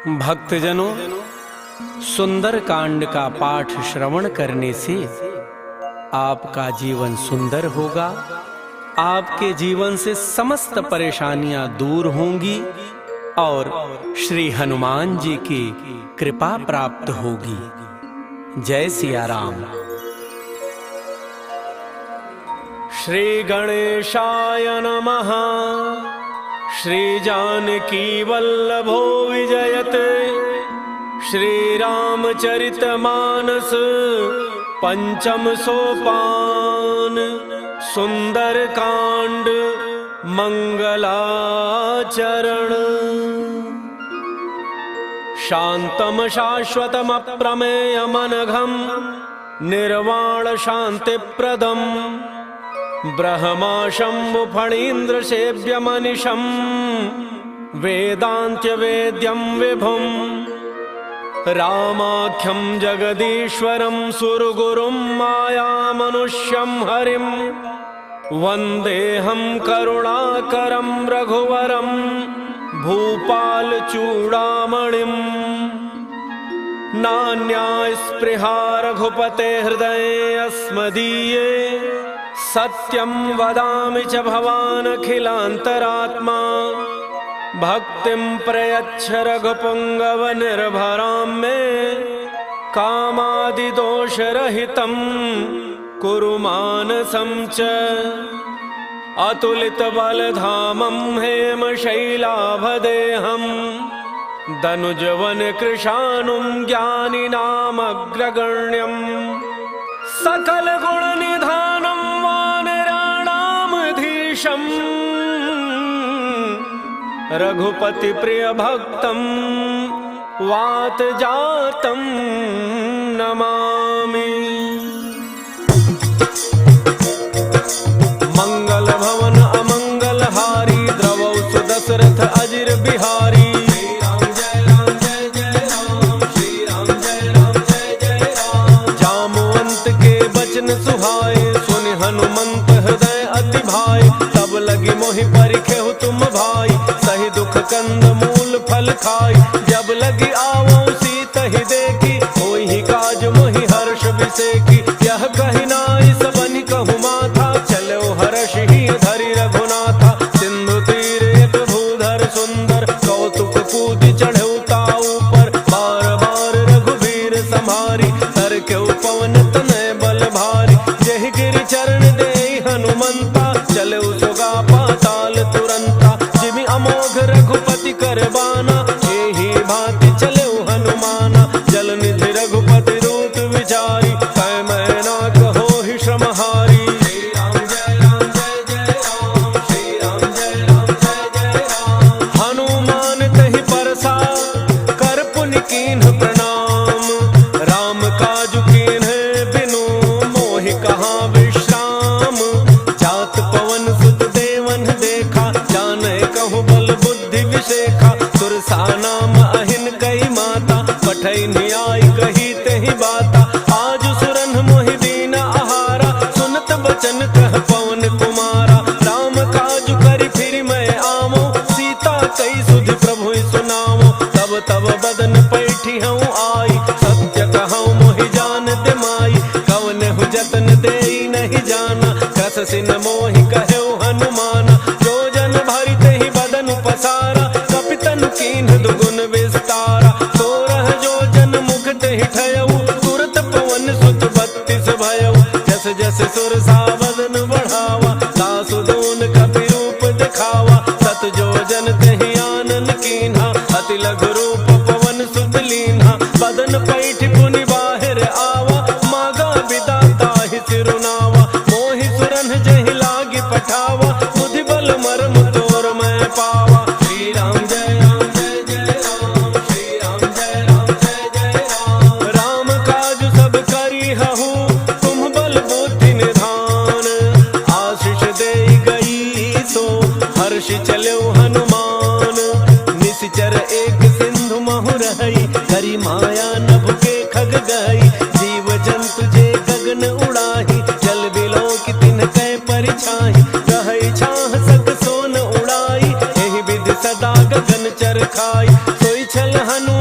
भक्तजनों, सुंदर कांड का पाठ श्रवण करने से आपका जीवन सुंदर होगा। आपके जीवन से समस्त परेशानियां दूर होंगी और श्री हनुमान जी की कृपा प्राप्त होगी। जय सिया राम। श्री गणेशाय नमः। श्री जानकी वल्लभो विजयते। श्री रामचरितमानस पंचम सोपान। सुंदर कांड मंगलाचरण। शांतम शाश्वतम अप्रमेयमनघम निर्वाण शांतिप्रदम ब्रह्मा शंभु फणीन्द्र सेव्यमनिशं वेदांत्य वेद्यं विभुं रामाख्यं जगदीश्वरं सुरगुरुं मायामनुष्यं हरिं वन्देऽहं करुणाकरं रघुवरं भूपालचूडामणिं। नान्या स्पृहा रघुपते हृदये अस्मदीये सत्यं वदामि च भवानखिलान्तरात्मा। भक्तिं प्रयच्छ रघुपुङ्गव निर्भरां मे कामादिदोषरहितं कुरु मानसं च। अतुलितबलधामं हेमशैलाभदेहं दनुजवनकृशानुं ज्ञानिनामग्रगण्यं सकलगुणनिधानं वानराणामधीशं रघुपति प्रिय भक्तं वातजातं नमामि। मंगल भवन अमंगलहारी द्रवौ सुदशरथ अजिर बिहारी। सुहाए सुनि हनुमंत हृदय अति भाई। तब लगी मोहि परिखेहु तुम भाई सही दुख कंद मूल फल खाई। जब लगी आवो सीत ही देखी होई ही काज मोहि हर्ष विसेकी। यह कहि नाई सबनि कहु माथा चलो हर्ष ही धरि रघुनाथा। सिंधु तीर एक भूधर सुंदर कौतुक कूदि चढ़ऊ ताऊ पर। बार बार रघुबीर संहारी तर के पवन तनय बल भारी। जहि गिरि चरण देहि हनुमंता चले सुगा पाताल तुरंता। जिमि अमोघ रघुपति करबाना एहि भांति चले हनुमाना। जल निधि रघुपति रूप विचारी कै मैना कहो ही श्रमहारी। श्री राम जय राम जय जय राम। श्री राम जय राम जय जय राम। हनुमान तहि परसा कर पुनि कीन्ह प्रणाम। राम काजु कीन्ह बिनु मोहि कहाँ विश्राम। जात पवन सुत देवन देखा जाने कहु बल बुद्धि विशेखा। सुरसा नाम अहिन कई माता पठई न्याय कही तेहि बाता। आज सुरन मोहि दीन आहारा सुनत बचन कह पवन कुमारा। राम काजु करि फिर मैं आवो सीता कई सुधि प्रभु सुनावो। तब तब बदन पैठी हूँ आई सत्य कहूँ मोहि जान दे माई। कवन हु जतन देई नहीं जाना कस सिन मोहि कहे हनुमाना। जो जन भरि तेहि बदन पसारा कपितनु कीन्ह दुगुन विस्तारा। 16 जो जन मुख तेहि ठयऊ तुरत पवन सुत 32 भयऊ। जस जस सुरसा बदन बढ़ावा सासु दून कपि रूप दिखावा। सत जो जन तेहि आनन कीन्हा अति लघु रूप पवन सुत लीन्हा। बदन पैठ पुनि बाहिर आवा मागा विदाता ही सिरुनावा। मोहि सुरन जहि लागी पठावा बुद्धि बल मर्म तोर मैं पावा। श्री राम जय राम जय जय राम। श्री राम जय राम जय जय राम। राम काज सब करी हहु तुम बल बुद्धि निधान। आशीष देई गई सो हर्ष चलो हनुमान। निश्चर एक सिंधु महु रही करी माया नभ के खग गई। जीव जंतु जे गगन उड़ाही जल बिलो की तिन कै परिछाही। रहै छाह सक सोन उड़ाई एहि विधि सदा गगन चरखाई। सोई छल हनु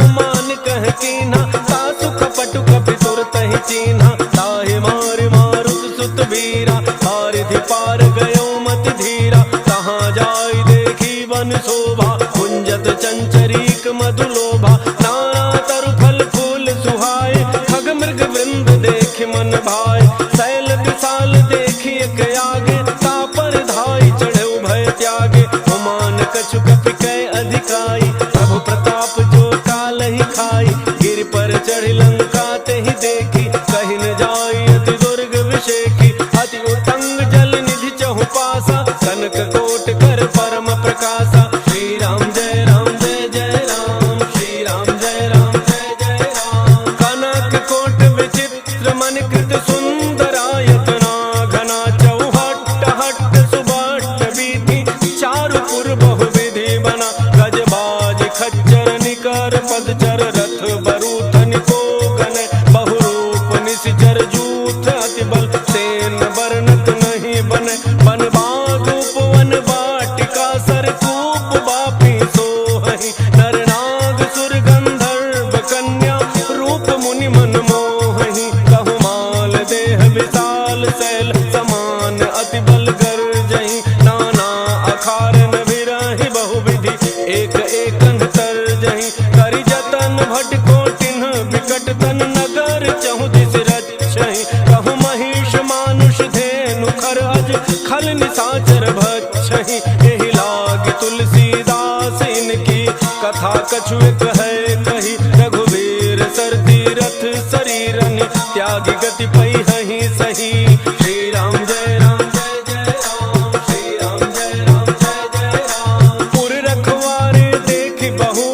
पार गयो मत धीरा, कहाँ जाय देखी वन शोभा, कुंजत चंचरीक मधुलोभा, नाना तरु फल फूल सुहाए, खग मृग वृंद देख मन भाए, शैल विशाल देखी एक आगे, तापर धाई चढ़े भय त्यागे, हुमान कछु कपि कै अधिकाई, प्रभु प्रताप जो काल ही खाई, गिर पर चढ़ी लंका ते ही देखी, कहीं न जाई अति दुर्ग विषेखी, अति उत्तंग जल निधि चहु पासा, कनक कोट कर परम प्रकाशा, श्री राम जय राम जय जय राम, श्री राम जय राम जय जय राम, कनक कोट विचित्र मन कृत सुंदरायतना, घना चौहट्ट हट्ट सुबट्ट बीथी, चारुपुर बहुविधि बना, गजबाज खच्चर निकर पदचर, रथ बरूथन को गन, बहुरूप निशिचर जूथ अति बल, सेन बरनत नहीं बन, बन बाग उपवन बाटिका, सरकूप बापी सोहहि, नर नाग सुर गंधर्व कन्या, रूप मुनि मन मोहहि, कहु माल देह विशाल शैल, समान अति बल गर्जहि, नाना अखारन विरहि बहुविधि, एक एकन तरजहि, करि जतन भट कोटिन विकट तन, नगर चहु दिस रक्षहि, कहु महिष मानुष धेनु खर अज, खल निशाचर भक्षहि, एहि लाग तुलसीदास इनकी, कथा कछु एक है कही, रघुवीर सर तीरथ शरीरन, त्याग गति पैहि सही, श्री राम जय राम जय जय राम, श्री राम जय राम जय जय राम, पुर रखवारे देखि बहु,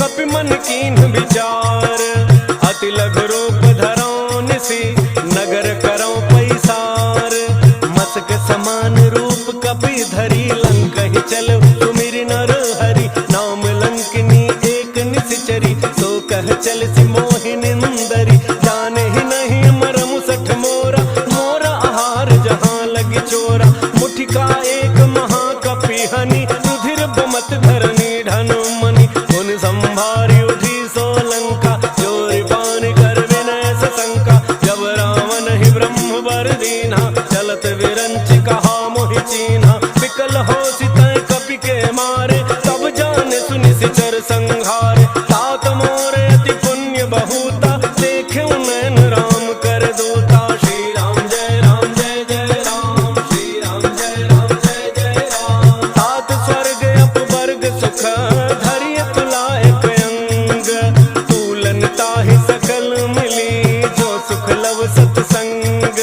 कपि मन कीन्ह विचार, अति लघु रूप धरौ निसि, नगर करौ पैसार, मसक समान रूप कपि धरी, लंकहि चल सुमिरि नर हरि, नाम लंकिनी एक निशिचरी, सो कह चल सि मोहि निंदरी, जाने ही नहीं मरम सठ मोरा, मोरा आहार जहाँ लगी चोरा, मुठिका एक महाकपि हनि, रुधिर बमत धरनी ढन मनि, उन संभारी उठी सो लंका, चोरी पान कर विनय सशंका, जब रावण ही ब्रह्म वर दीन्हा, चलत विरंच कहा मोहि चीन्हा, विकल हो सितय कपि के मारे, तब जाने सुनि सिचर संहारे, तात मोरे अति पुण्य बहुता, देखे नैन राम कर दूता, श्री राम जय राम जय जय राम, श्री राम जय राम जय जय राम, तात स्वर्ग अपवर्ग सुख, धरि तुलायक अंग, तूलन ताहि सकल मिली, जो सुख लव सतसंग,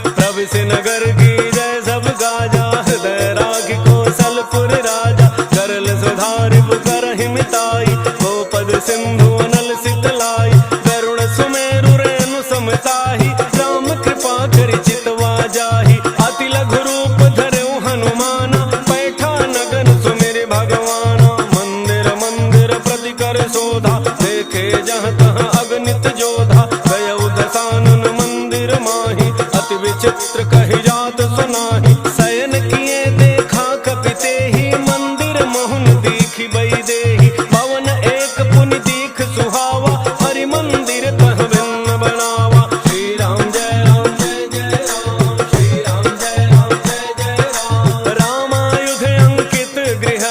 प्रविश नगर की जय सब गाजा, हृदय राग कौशलपुर राजा, करल सुधारि करहि मिताई, गोपद सिंधु अनल सितलाई, गरुड़ सुमेरु रेणु समताहि, राम कृपा करि चितवा जाहि, अति लघु रूप धरऊ हनुमाना, पैठा नगन सुमिरि भगवाना, मंदिर मंदिर प्रति कर शोधा, देखे जहाँ तहाँ अगणित जोधा, गयउ दसानन मंदिर माहि, अति विचित्र कहि जात सुनाहि, शयन किए देखा कपि तेहि, मंदिर मोहन दीखि बई देहि, भवन एक पुनि दीख सुहावा, हरि मंदिर तह भिन्न बनावा, श्री राम जय राम जय जय राम, श्री राम जय राम जय जय राम, रामायुध अंकित गृह,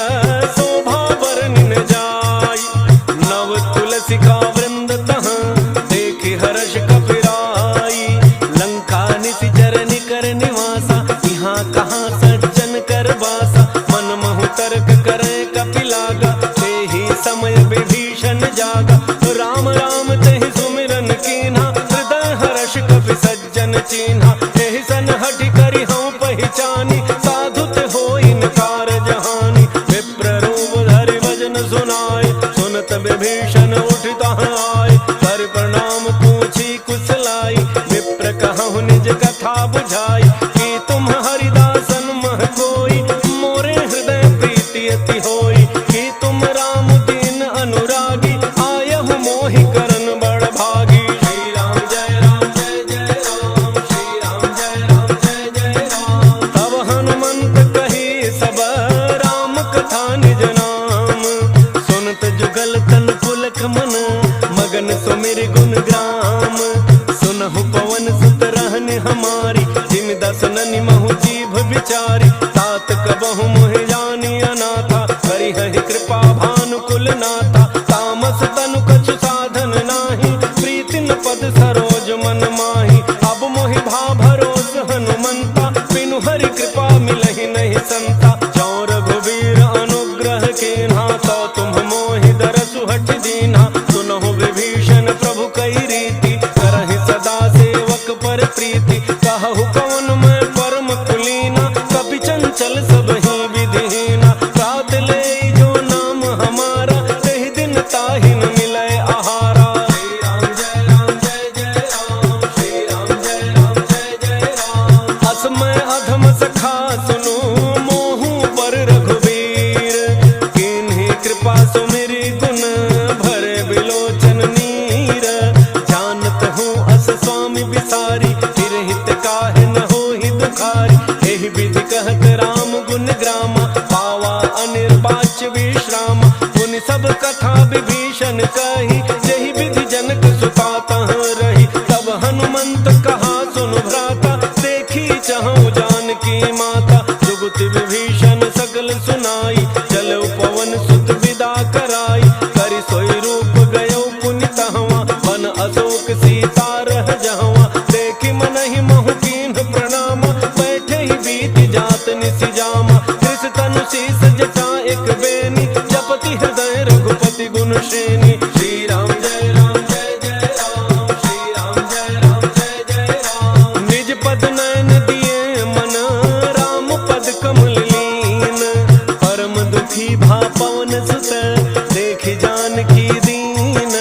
शोभा बरनिन जाई, नव तुलसिका वृंद तह, देखि हर्ष कपिराई, लंका निशिचर निकर निवासा, यहाँ कहाँ सज्जन कर बासा, मन महु तर्क करे कपि लागा, तेहि समय विभीषण जागा, राम राम तेहि सुमिरन कीन्हा, हृदय हर्ष कपि सज्जन चीन्हा, एहि सन हठि करि हऊँ पहिचानी, साधु ते होई नकार जहानी, विप्र रूप धरि भजन सुनाए, सुनत विभीषण उठि तहाँ आए, कर प्रणाम पूछी कुशलाई, विप्र कहहुँ निज कथा बुझाई, कि तुम हरिदासन मह कोई, मोरे हृदय प्रीति अति होई, कि तुम राम दीन अनुरागी, आयहु मोहि करन बड़ भागी, श्री राम जय राम जय जय राम, श्री राम जय राम जय जय राम, तब हनुमंत मिलहि नहीं संता। जो रघुवीर अनुग्रह कीन्हा, तो तुम मोहि दरसु हठ दीन्हा। सुनहु विभीषण प्रभु कई रीति, करहि सदा सेवक पर प्रीति। कहु कवन मैं परम कुलीना, कपि चंचल सब ही विधिहीना। रात ले जो नाम हमारा, कही दिन ताहि न मिलै आहारा। श्री राम जय राम, श्री राम जय राम। असमय अधम सखा सुनो, मोहु पर रघुवीर। किन्हीं कृपा सुमिरि गुण, भरे बिलोचन नीर। जानत हूँ अस स्वामी बिसारी, फिर हित काहे न होहि दुखारी। एहि विधि कहत राम गुण ग्रामा, पावा अनिर्वाच्य विश्राम। मुनि सब कथा विभीषण कही, यही विधि जनक सुता तह रही। तब हनुमंत कहा सुनु भ्राता, देखी चहु जानकी माता। जुगति विभीषण सकल सुनाई, चलऊ पवन सुत विदा कराई। करि सोई रूप गयो पुनि तहवा, बन अशोक सीता रह जहवा। देखि मनहि महु कीन्ह प्रणाम, बैठे ही बीति जात निसि जामा। कृष तनु शीस जटा एक बेनी, जपति हृदय रघुपति गुण श्रेणी। श्री राम जय राम, श्री राम जय राम। निज पद नयन दिए मन, राम पद कमल लीन। परम दुखी भा पवन सुत, देखि जानकी दीन।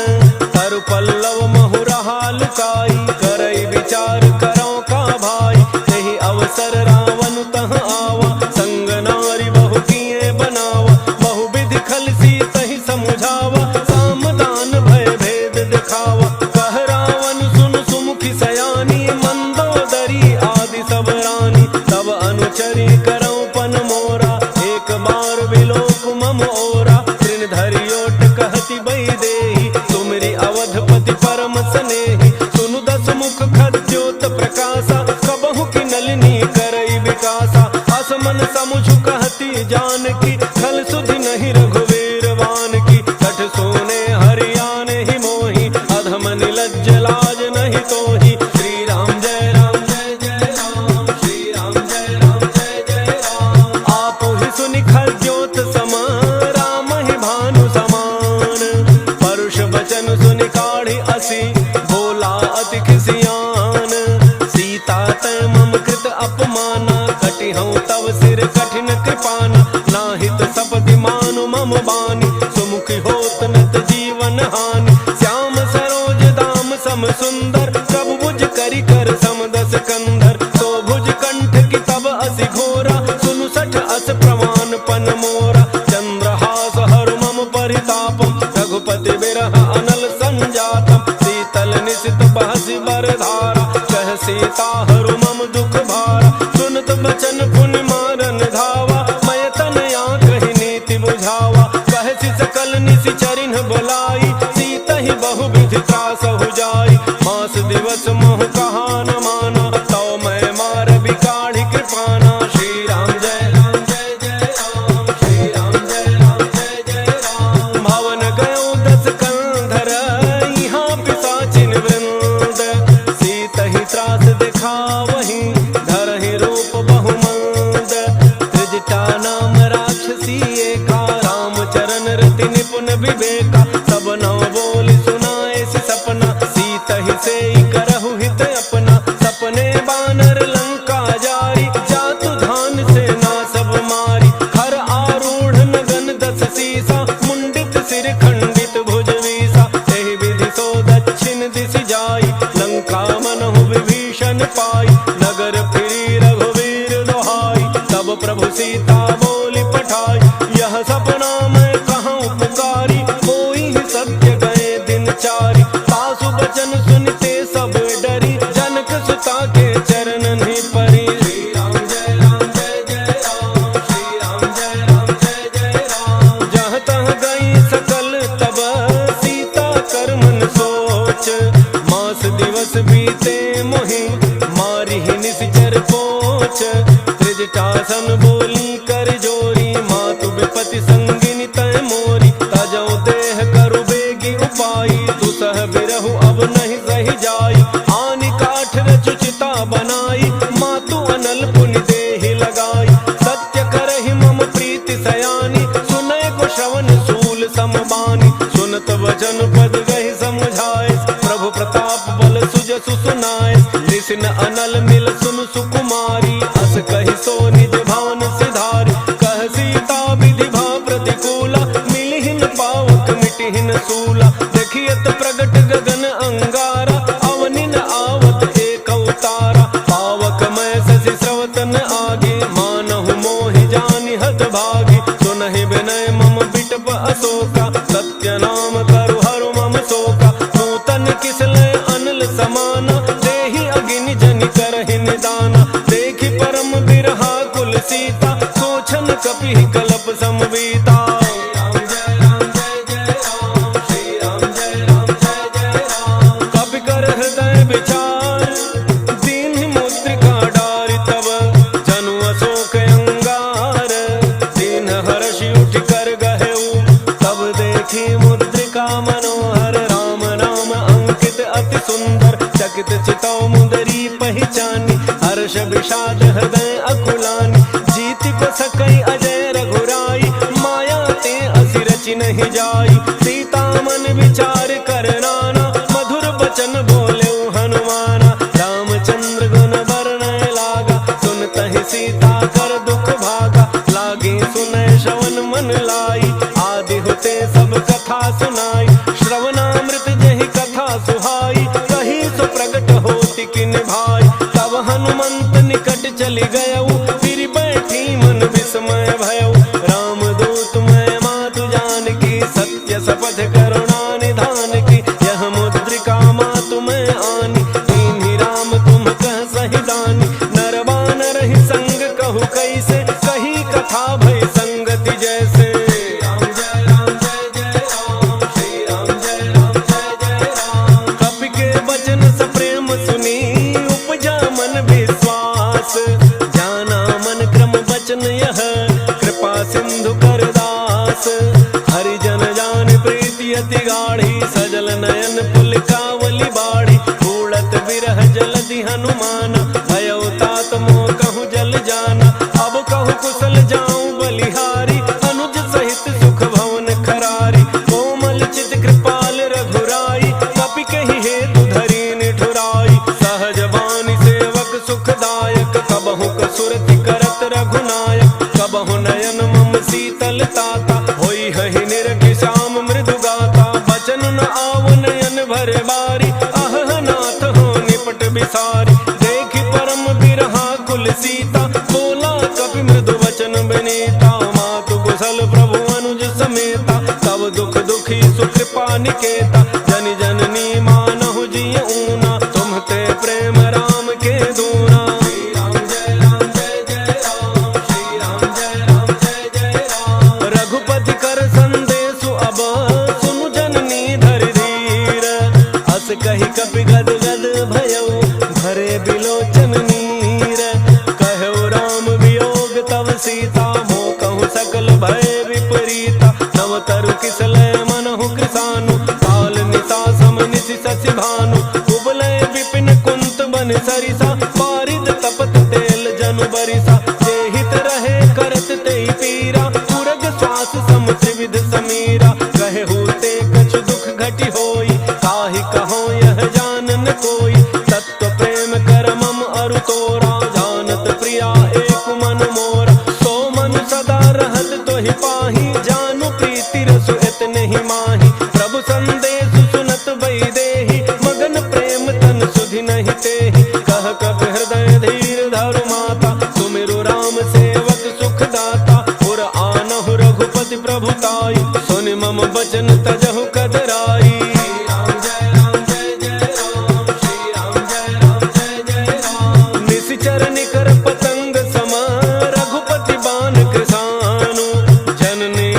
तरु पल्लव महु रहा लुकाई, करई विचार करो का भाई। यही अवसर रावण तह आवा, संग नारी बहु किए बनावा। बहु विधि खल सीतहि समुझावा, सामदान भय भेद दिखावा। कह रावण सुन सुमुखी सयानी, मंदोदरी आदि सब रानी। तब अनुचरी करौ पन मोरा, एक बार बिलोक मम ओरा। तृण धरि ओट कहति बई देहि, तुमरी अवधपति परम स्नेहि। सुनु दस मुख खद्योत प्रकाशा, कबहु की नलिनी करई विकासा। असमन समुझ कहती जानकी, खल सुधि नहीं रघुवीर वान की। कठ सोने हरियाने ही मोही, अधम निलज्ज लाज नहीं तोही। श्री राम जय राम, श्री राम जय राम। आप ही सुनि खद्योत समा, राम ही भानु समान। परुष बचन सुनि काढ़ी असी, बोला अति खिसियान। सीता तै मम कृत अपमाना, कटिहउँ तव सिर कठिन कृपाना। नाहित सपति मानु मम बानी, सुमुखी होत नत जीवन हानि। श्याम सरोज दाम सम सुंदर, प्रभु भुज करि कर समदस कंधर। तो भुज कंठ की तब असि घोरा, सुनु सठ अस प्रमाण पन मोरा। चंद्रहास हर मम परितापम, रघुपति बिरह अनल संजातम। शीतल निशित बहसि बरधारा, कह सीता हरु मम दुख भारा। सुनत बचन पुनि मारन धावा, मैं तनया कहि नीति बुझावा। कहसि सकल निशि चरिन्ह बोलाई, सीतहि बहु विधि त्रासहु जाई। मास दिवस मोह कहा न माना, तो मैं मार बिकाढ़ी कृपाना। श्री राम जय राम, श्री राम जय राम। भवन गयो दस कंधर, यहाँ पिशाचिन वृंद। सीतहि त्रास दिखावहि, धरहि रूप बहुमंद। त्रिजटा नाम राक्षसी एका, रामचरण रति निपुण विवेका। सब नव बोली सुनाए सि सपना, सीतहि सेई करहु हित अपना। सपने बानर लंका जारी, जातु धान सेना सब मारी। खर आरूढ़ नगन दस सीसा, मुंडित सिर खंडित भुज वीसा। एहि विधि सो दक्षिण दिशि जाई, लंका मनहु विभीषण पाई। नगर फिरी रघुवीर दोहाई, तब प्रभु सीता बोली पठाई। यह सपना मैं कहूँ पुकारी, कोई ही सत्य गए दिन चारी। सासु बचन सुनते सब डरी, जनक सुता के चरणन ही परी। श्री राम जय राम, श्री राम जय राम। जहाँ तहाँ गई सकल तब, सीता कर मन सोच। मास दिवस बीते मोहि, मारी ही निश्चर पोच। त्रिजटासन बोली कर जोरी, मातु विपति संगिनी तय मोरी। तजौ देह करु बेगी उपाई, दुसह बिरहु अब नहीं सही जाई। आनि काठ रचु चिता बनाई, मातु अनल पुनि देहि लगाई। बिसिन अनल मिल सुन सुकुमारी, अस कहि सो निज भान सिधारी। कह सीता विधि भा प्रतिकूला, मिलिहिन पावक मिटिहिन सूला। देखियत प्रगट गगन अंगारा, अवनिन आवत एक अवतारा। पावक मैं शशि स्रवतन आगे, मानहु मोहि जानि हत भागी। सुनहि विनय मम बिटप अशोका, सत्य नाम करु हरु मम शोका। नूतन किसलय अनल समाना, देहि अगिनि जनि करहि निदाना। देखि परम बिरहा कुल सीता, सोचन कपिहि कलप समवीता। कपि कर हृदय विचार, दीन्हि मुद्रिका डारि तब। जनु अशोक अंगार, दीन हर्षि उठि कर गहेउ। तब देखी मुद्रिका मनोहर, राम नाम अंकित अति सुंदर। चकित चितौ मुदरी पहिचानी, हर्ष विषाद हृदय अकुलानी। जीति को सकई अजय रघुराई, माया ते असि रचि नहीं जाई। सीता मन विचार कर नाना, मधुर बचन बोले हनुमाना। रामचंद्र गुण वर्णय लागा, सुनतहि सीता कर दुख भागा। लागे सुनय श्रवण मन लाई, आदि होते सब कथा सुनाई। श्रवणामृत जहि कथा सुहाई, कही सो प्रगट होति किन भाई। तब हनुमंत निकट चली गयऊ, फिर बैठी मन विस्मय भयऊ। राम दूत मैं मातु जानकी, सत्य शपथ करुणा निधान की। यह मुद्रिका मातु मैं आनी, दीन्हि राम तुम कह सहि दानी। नर बानर ही संग कहु कैसे, कही कथा भय संगति जैसे। कपि के वचन सप्रेम सुनी, उपजा मन विश्वास। जाना मन क्रम वचन यह, कृपा सिंधु कर दास। हरिजन जान प्रीति अति गाढ़ी, सजल नयन पुलकावली बाढ़ी। उड़त बिरह जलधि हनुमाना, भयउ तात मोह कहूँ जल जाना। अब कहूँ कुशल जाऊं बलिहारी, अनुज सहित सुख भवन खरारी। कोमल चित कृपाल रघुराई, कपि कहि हेतु धरि निठुराई। सहज बानी सेवक सुखदायक, कबहु कसुरति करत रघुनायक। कबहु नयन मम शीतल ताता, होई हहि निरखि श्याम मृदु गाता। बचन न आव नयन भरे बारी, अहह नाथ हो निपट बिसारी। देखि परम बिरहा कुल सीता, बोला कपि मृदु वचन विनीता। मातु कुशल प्रभु अनुज समेता, तब दुख दुखी सुकृपा निकेता। जन जननी मानहु जिय ऊना, तुम्हते प्रेम राम के दूना। रघुपति कर संदेशु अब, सुनु जननी धरि धीर। अस कहि कपि गद गद भयउ, भरे बिलोचन नीर। कहु राम वियोग तव सीता, मोह कहूँ सकल भय विपरीता। नव तरु किसलय मनहु कृसानु, काल निशा सम निशि शशि भानु। कुबलय विपिन कुंत बन सरिसा, पारिद तपत तेल जनु बरिसा। जेहित रहे करत तेहि पीरा, पुरग श्वास सम त्रिविध समीरा। कहे होते कछु दुख घटि होई, काहि कहो यह जानन कोई। तत्व प्रेम कर मम अरु तोरा, जानत प्रिया एक मन मोरा। सो मन सदा रहत तोहि पाही, जानु प्रीति रसु इतने ही माही। प्रभु संदेश सुनत वैदेही, मगन प्रेम तन सुधि नहीं तेहि। कह कपि हृदय धीर धरु माता, सुमिरु राम सेवक सुख दाता। पुर आनहु रघुपति प्रभुताई, सुनि मम बचन तजहु कदराई। निशिचर निकर पतंग सम, रघुपति बान कृसानु। जननी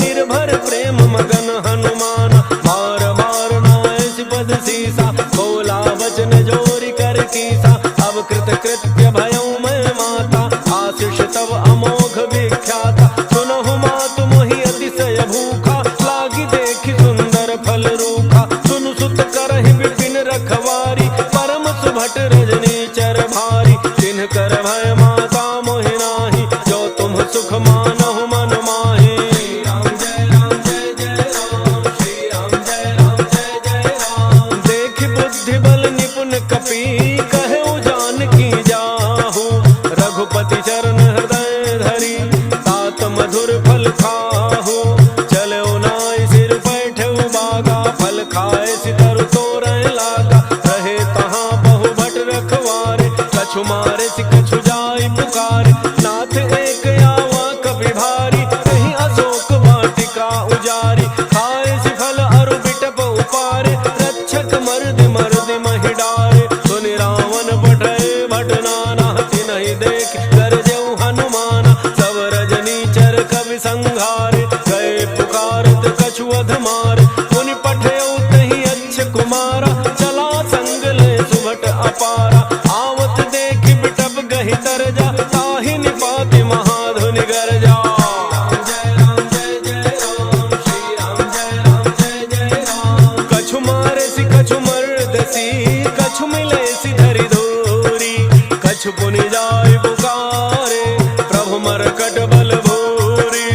निर्भर प्रेम मगन हनुमान। बार बार नायस पद सीसा, बोला वचन जोरी कर कीसा। अब कृत कृत्य भयऊ मैं माता, आशीष तब अमोघ विख्याता। सुनहु मातु मोहि अतिशय भूखा, लागी देखि सुंदर फल रूखा। सुन सुत करहि विपिन रखवारी, परम सुभट रजनी चर भारी। तिन्ह कर भय माता मोहि नाही, जो तुम सुख मानहु मन माहि। राम जय राम जय जय राम, श्री राम जय राम जय जय राम। देख बुद्धि बल निपुण कपि, कहु जानकी जाहु। रघुपति चरण हृदय धरी, तात मधुर फल खाहु। चलऊ नाइ सिर बैठऊ बागा, फल खाए सितरु तोरय लागा। रहे तहाँ बहु भट रखवारे, कछु मारे सि कछु जाय पुकारे। नाथ एक आवा कपि भारी, कहीं अशोक वाटिका उजारी। खाए सि फल अरु बिटप उपारे, रक्षक मर्द मर्द महि डारे। सुनि रावण पठय भट नाना, तिनहि देख गरजऊ हनुमाना। सब रजनी चर कवि संघारे, गए पुकारत कछु अध मारे। मुनि पठयऊ तहि अच्छ कुमारा, चला संग ले सुभट अपारा। आवत देख बिटप गहि तरजा, ताहि निपाति महाधुनि गरजा। राम जय राम जय जय राम, श्री राम जय राम जय जय राम। कछु मारे सि कछु मर्दसी, कछु मिले सि धरि धूरी। कछु पुनि जाय पुकारे, प्रभु मरकट बल भूरी।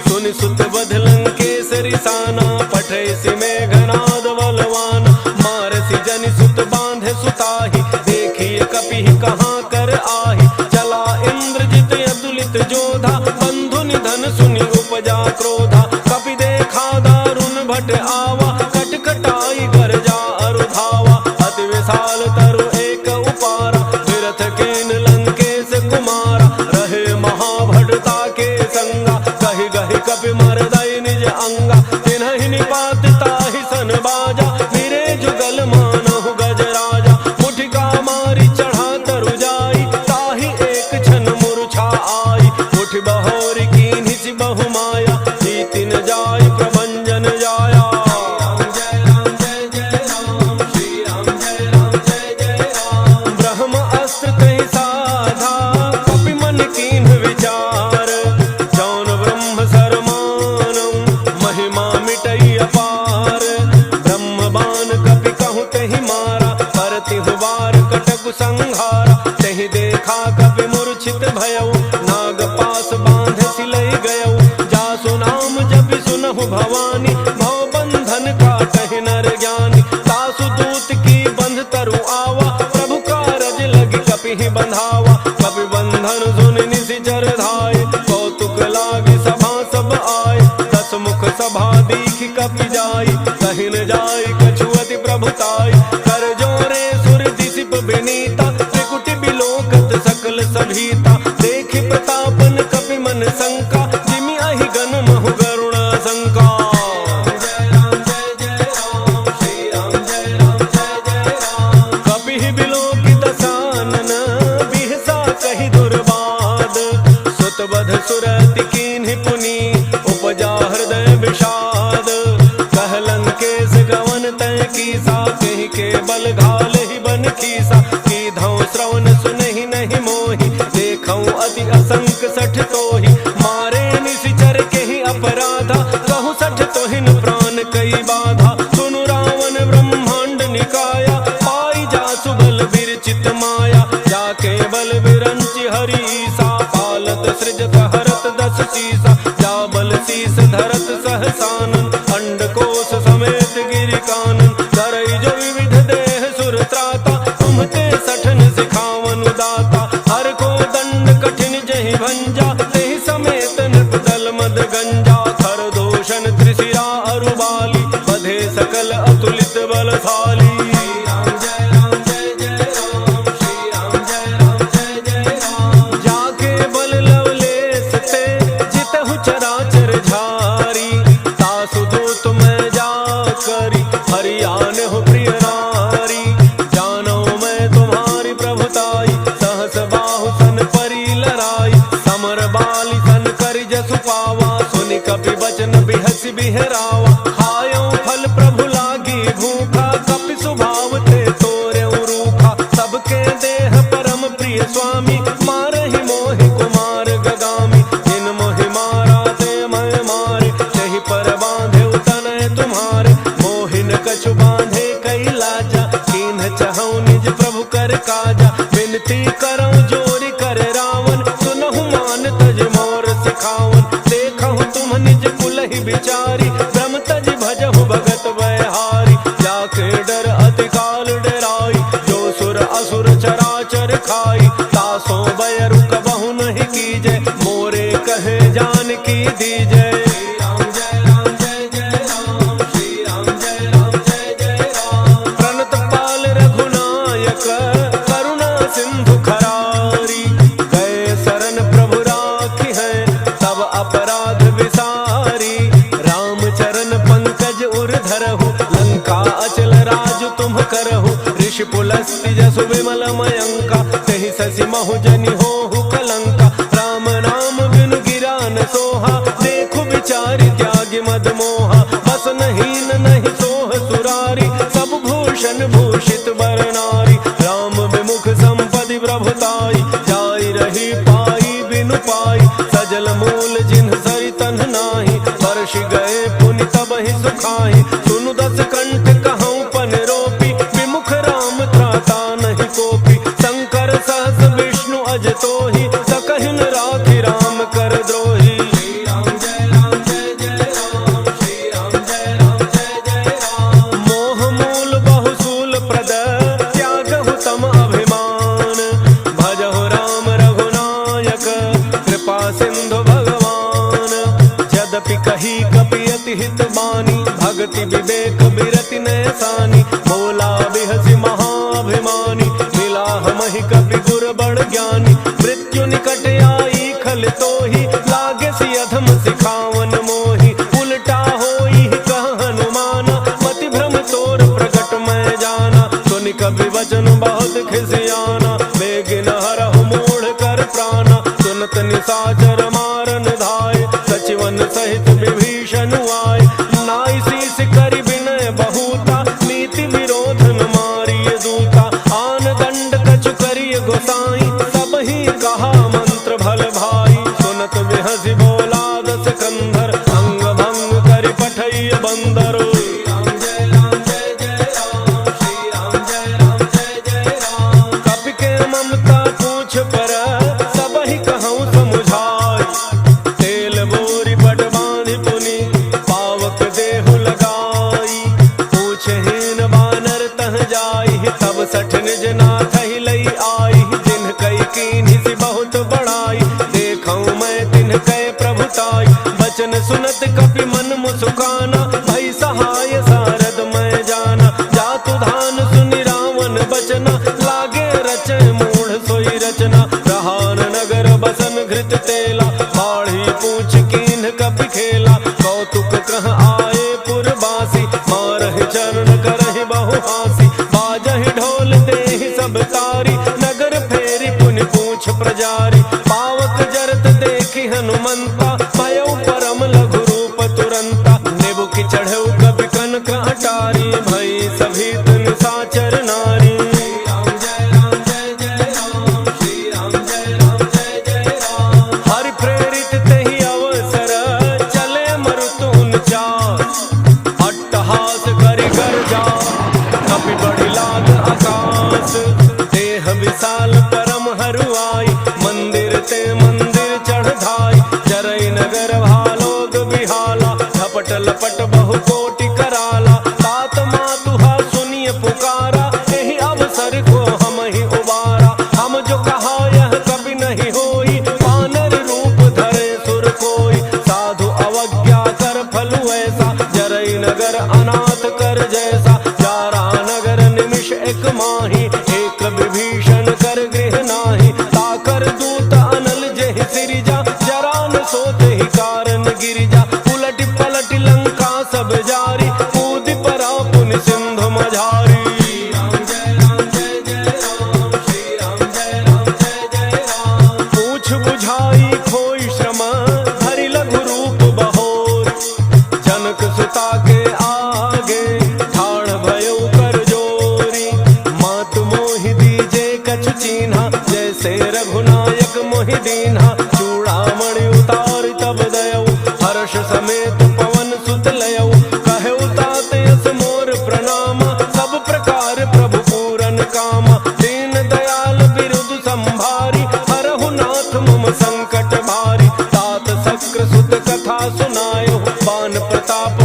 सुनि सुत बध लंकेसरि साना, पठै सि मेघनाद बलवान। मारसि जनि सुत बांधे सुताहि, देखिए कपिहि कहाँ कर आहि। चला इंद्रजित अतुलित जोधा, बंधु निधन सुनि उपजा क्रोधा। कपि देखा दारुण भट आवा, कटकटाई गरजा अरु धावा। अति विशाल तरु एक उपारा, विरथ केन लंकेश कुमारा। रहे महाभटता के संगा, कहि गहि कपि मरदय निज अंगा। तिन्हि निपात ताहि सन बाजा, फिरे जुगल मानहु गजराजा। मुठिका मारी चढ़ा तरु जाई, ताहि एक क्षण मूर्छा आई। उठ बहोरी कीन्हि सि बहु माया, जीति न जाय प्रभंजन जाया। राम जय राम जय जय राम, श्री राम जय राम जय जय राम। ब्रह्म अस्त्र कहि साधा, कपि मन कीन्ह विचार। जौन ब्रह्म सर मानऊ, महिमा मिटई अपार। ब्रह्म बाण कपि कहूँ तहि मारा, परतिहु बार कटकु संहारा। तहि देखा कपि मूर्छित भयऊ, नाग पास बांध सिलई गयऊ। जासु नाम जपि सुनहु भवानी, भव बंधन काटहि नर ज्ञानी। तासु दूत की बंध तरु आवा, प्रभु कारज लगी कपिहि बंधावा। कपि बंधन सुनि निशिचर धाय, कौतुक लागी सभा सब आय। दस मुख सभा दीखि कपि जाई, कहि न जाय कछु अति प्रभुताई। कर जोरे सुर दिसिप विनीता, त्रिकुटि बिलोकत सकल सभीता। देखि प्रतापन कपि मन शंका, जिमि अहि गन महु गरुण शंका। राम जय राम जय जय राम, श्री राम जय राम जय जय राम। कपिहि बिलोकि दसानन, बिहसा कहि दुर्बाद। सुत बध सुरति कीन्हि पुनि, उपजा हृदय विषाद। कह लंकेश गवन तय कीसा, कहि के बल घालहि बन खीसा। कीधौ श्रवण सुनहि नहीं मोहि, देखौ अति असंक सठ तोहि। मारे निशिचर केहि अपराधा, कहु सठ तोहिन प्राण कई बाधा। सुनु रावण ब्रह्मांड निकाया, पाई जासु बल विरचित माया। जाके बल विरंचि हरीसा, पालत सृजत हरत दस शीसा। जा बल शीस धरत सहसानन, अंडकोश समेत गिरि कानन। करई जो विविध देह सुर त्राता, तुम्हते सठन सिखावन दाता। हर को दंड कठिन जहि भंजा, तेहि समेत नृप दल मद गंजा। खर दोषण त्रिशिरा अरु बाली, बधे सकल अतुलित बलशाली। राम जय राम जय जय राम, श्री राम जय राम जय जय राम। जाके बल लवलेस ते, जितहु चराचर झारी। तासु बिहसी बिहरावा खायो फल प्रभु लागी भूखा कपि स्वभाव ते तोरे रूखा सबके देह परम प्रिय स्वामी मारहि मोहि कुमार गगामी जिन मोहि मारा ते मैं मारे तहि पर बांधे तनय तुम्हारे मोहिन कछु बांधे कई लाजा कीन्ह चहु निज प्रभु कर काजा विनती करऊं जोरी कर रावण सुनहु मान तज मोर सिखावन देखहु तुम निज कुलहि बिचारी ब्रह्म तज भजहु भगत बयहारी जाके डर अति काल डराई जो सुर असुर चराचर खाई तासो बयरु कबहु नहीं कीजय मोरे कहे जान की दीजय ऋषि पुलस्ति जसु विमल मयंका तहि ससि महु जनि होहु कलंका राम नाम बिनु गिरा न सोहा देखु विचारि त्यागी मद मोहा बस नहीं नहीं सोह सुरारी सब भूषण भूषित बर नारी राम विमुख संपदि प्रभुताई जाई रही पाई बिनु पाई सजल मूल जिन्ह सरि तन्ह नाही वर्ष गए पुनि तब ही सुखाई सुनु दस कंठ कहूँ पन रोपी विमुख राम त्राता नहीं कोपी शंकर सहस विष्णु अज तोहि सकहिन राखि राम कर द्रोही मोह मूल बहुसूल प्रद त्यागहु तम अभिमान भजहु राम रघुनायक कृपा सिंधु भगवान यद्यपि कही कपि अति हित बानी भक्ति विवेक बिरति नैसानी बोला बिहसी महाभिमानी मिला हमहि कपि गुर बड़ ज्ञानी मृत्यु निकट आई खल तोहि लागे सि अधम सिखावन मोहि उल्टा होई कह हनुमाना मति भ्रम तोर प्रकट मैं जाना सुनि कपि वचन बहुत खिसियाना बेगिन हरहु मूढ़ कर प्राणा सुनत निशाचर मारन धाय सचिवन सहित विभीषण आए नाई शीस करि विनय बहुता नीति विरोधन मारिय दूता आन दंड कछु करिय गोसाई सब ही कहा मंत्र भल भाई सुनत बिहसी बोला दस कंधर अंग भंग करि पठइय बंदर कपि के ममता पूछ पर सब ही कहूँ समुझाई तेल बोरी पट बांधि पुनि पावक देहु लगाई पूछहीन बानर तह जाई तब सठ निज नाथ ही लई आई जिन कई कीन्हि सि बहुत बड़ाई देखऊं मैं तिन्ह कै प्रभुताई बचन सुनत कपि मन मुसुकाना भई सहाय सारद मैं जाना जातु धान सुनि रावण बचना लागे रचे मूढ़ सोई रचना प्रहार नगर बसन घृत तेला बाढ़ी पूछ कीन्ह कपि खेला कौतुक कह आए पुरबासी मारहि चरण करहि बहु हासी बाजहि ढोल देहि सब तारी नगर फेरी पुनि पूछ प्रजारी पावक जरत देखि हनुमंता भयउ परम लघु रूप तुरंता नेबु की चढ़ऊ कपि कनक अटारी भई सभी तुन साचर नारी हरि प्रेरित तेहि अवसर चले मरुतुन चार अट्टहास करि गर्जा कपि बढ़ि लाग आकाश देह विशाल परम हरुआई मंदिर ते मंदिर चढ़ धाई जरई नगर भालोग बिहाला झपट लपट बहु कोटि कराला तात मातुहा सुनिय पुकारा एहि अवसर को हम ही उबारा हम जो कहा यह कभी नहीं होई वानर रूप धरे सुर कोई साधु अवज्ञा कर फल ऐसा जरई नगर अनाथ कर जैसा जारा नगर निमिष एक माही एक विभीषण कर गृह नाही ताकर दूत अनल जेहि सिरिजा जरा न सोते ही कारण गिरिजा उलट पलट लंका सब जारी कूद परा पुनि सिंधु मझारी पूछ बुझाई खोई श्रम हरि लघु रूप बहोर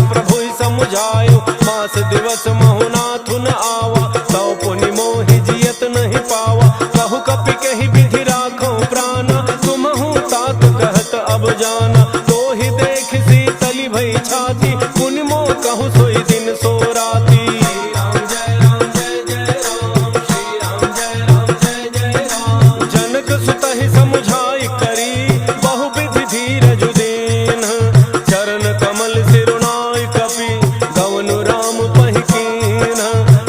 प्रभु समुझायो, मास दिवस महुनाथ न आवा, तौ पुनि मोहि जियत नहीं पावा। कहु कपि कहि विधि राखो प्राणा, तुमहु तात कहत अब जाना। तो ही देख शीतली भई छाती, पुनि मोह कहु सोई दिन सो राती। जनक सुतहि समुझाई करी, बहु विधि धीरज दीन। चरण कमल सिरुनाई कपि, गवनु राम पहि कीन।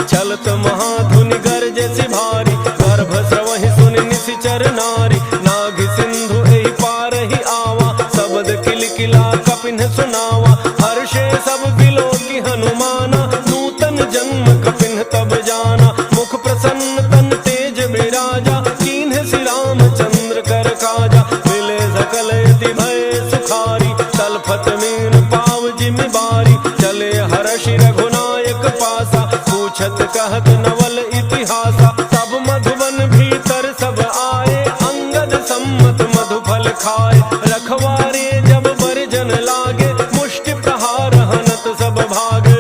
चलत महाधुनि गरजे सि भारी, गर्भ स्रवहि सुनि निशिचर नारी। नाग सिंधु एहि पारहि आवा, शब्द किलकिला कपिन सुनावा। हर्षे सब बिलो की हनुमाना, नूतन जन्म कपिन तब जाना। मुख प्रसन्न तन तेज बिराजा, कीन्ह श्री रामचंद्र कर काजा। मिले सकल यति भय सुखारी, तलफत मीन पाव जिमि बारी। चले हर्षि रघुनायक पासा, पूछत कहत नवल इतिहासा। तब मधुबन भीतर सब आए, अंगद सम्मत मधुफल खाए। रखवारे जब बरजन लागे, मुष्टि प्रहार हनत सब भागे।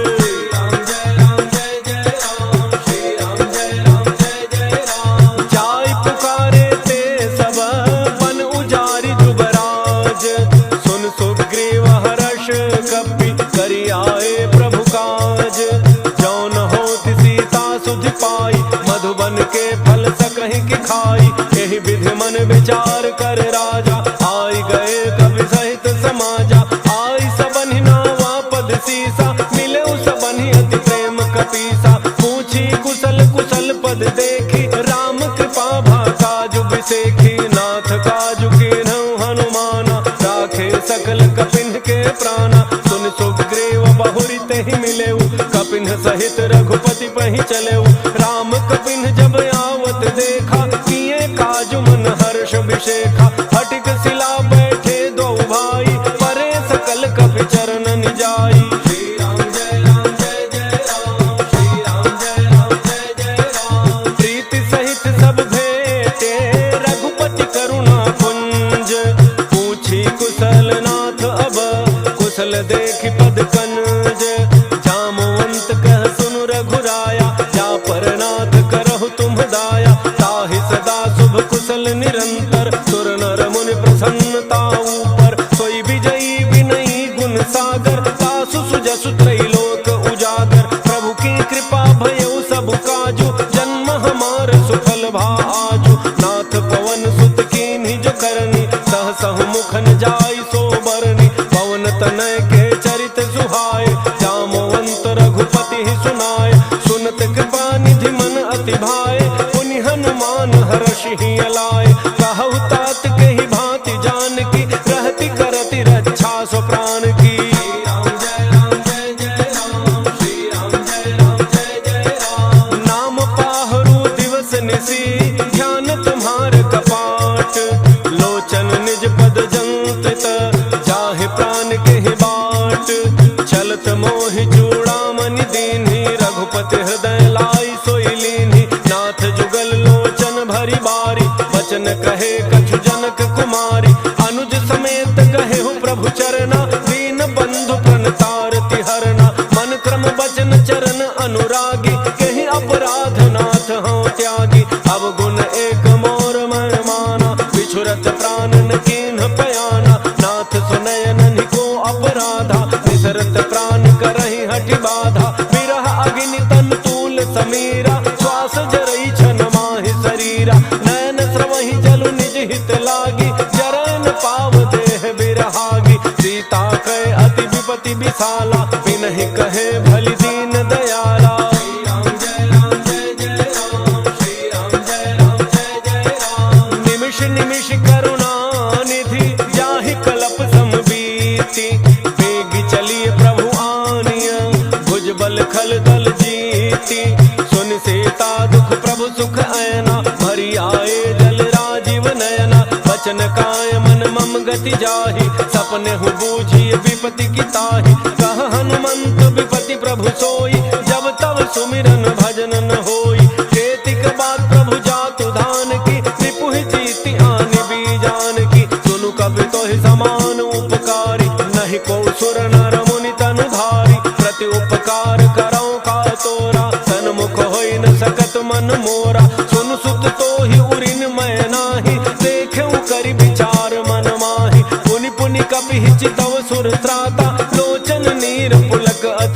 जाय पुकारे ते सब, बन उजारि जुबराज। सुन सुग्रीव हर्ष कपि, करि आए प्रभु काज। जौन होत सीता सुधि पाई, मधुबन के फल सकहि की खाई। एहि विधि मन विचार कर राजा, आई गए कवि सहित समाजा। आई सबनि नावा पद सीसा, मिले सबनि अति प्रेम कपीसा। पूछी कुशल कुशल पद देखी, राम कृपा भा काजु बिसेखी। नाथ काजु कीन्हु हनुमाना, राखे सकल कपिन के प्राणा। सुन सुग्रीव बहुरि तेहि मिलेउ, कपिन सहित रघुपति पहि चलेउ। राम कपिन जब आवत देखा, किए काजु मन हर्ष विशेखा। हटिक सिला बैठे दो भाई, परे सकल कपि चरण निजाई। श्री राम जय राम जय जय राम, श्री राम जय राम जय जय राम। प्रीति सहित सब भेटे, रघुपति करुणा पुंज। पूछी कुशल नाथ अब, कुशल देखि पद कनज। जामवंत कह सुनु रघुराया, जा पर नाथ करहु तुम दाया। ताहि सदा शुभ कुशल निरंतर, सुर नर मुनि प्रसन्नता ऊपर। सोई विजयी विनयी गुण सागर, तासु सुजसु त्रैलोक उजागर। प्रभु की कृपा भयउ सब काजु, जन्म हमार सुफल भा आजु। नाथ पवन सुत कीन्हि जो करनी, सहसहु मुख न जाई सो बरनी। पवन तनय के चरित सुहाए, जामवंत रघुपति ही सुनाए। सुनत कृपा निधि मन अति भाए, पुनि हनुमान हर्षि ही अलाए। कहु तात कहि भांति जानकी, रहति करति रक्षा सो प्राण की। श्री राम जय राम जय जय राम, श्री राम जय राम जय जय राम। नाम पाहरु दिवस निसी, ध्यान तुम्हार कपाट। लोचन निज पद जंत्रित, जाहि प्राण केहि बाट। चलत मोहि चूड़ामणि दीन्हि, रघुपति हृदय लाई सोई लीन्हि। नाथ जुगल लोचन भरी बारी, बचन कहे कछु जनक कुमारी। अनुज समेत कहेहु प्रभु चरना, दीन बंधु प्रणतारति हरना। मन क्रम बचन चरण अनुरागी, कहीं अपराध नाथ हूँ त्यागी। अब गुण एक मोर मैं माना, बिछुरत प्राण न कीन्ह पयाना। नाथ सुनय ननि को अपराधा, निसरत प्राण करहि हठि बाधा। विरह अग्नि तन तूल समीरा, श्वास जरई छन माहि शरीरा। नैन स्रवहि जलु निज हित लागी, जरन पाव देह बिरहागी। सीता कहे अति विपति विशाला, बिनहि कहे भलि दीन दयाला। श्री राम जय राम जय जय राम, श्री राम जय राम जय जय राम। निमिष निमिष करुणा निधि, जाहि कलप समबीति। बेगी चलिए प्रभु आनिया, भुज बल खल दल जीती। सुन सीता दुख प्रभु सुख ऐना, भरी आए जल राजीव नयना। बचन काय मन मम गति जाहि, सपने हु बूझिए विपति की ताहि। कह हनुमंत विपति प्रभु सोई, जब तब सुमिरन भजन न होई। केतिक बात प्रभु जातु धान की, रिपु जीति आनि बीजान की। सुनु कवि तो ही समान उपकारी, नहीं को सुर नर मुनि तनु धारी।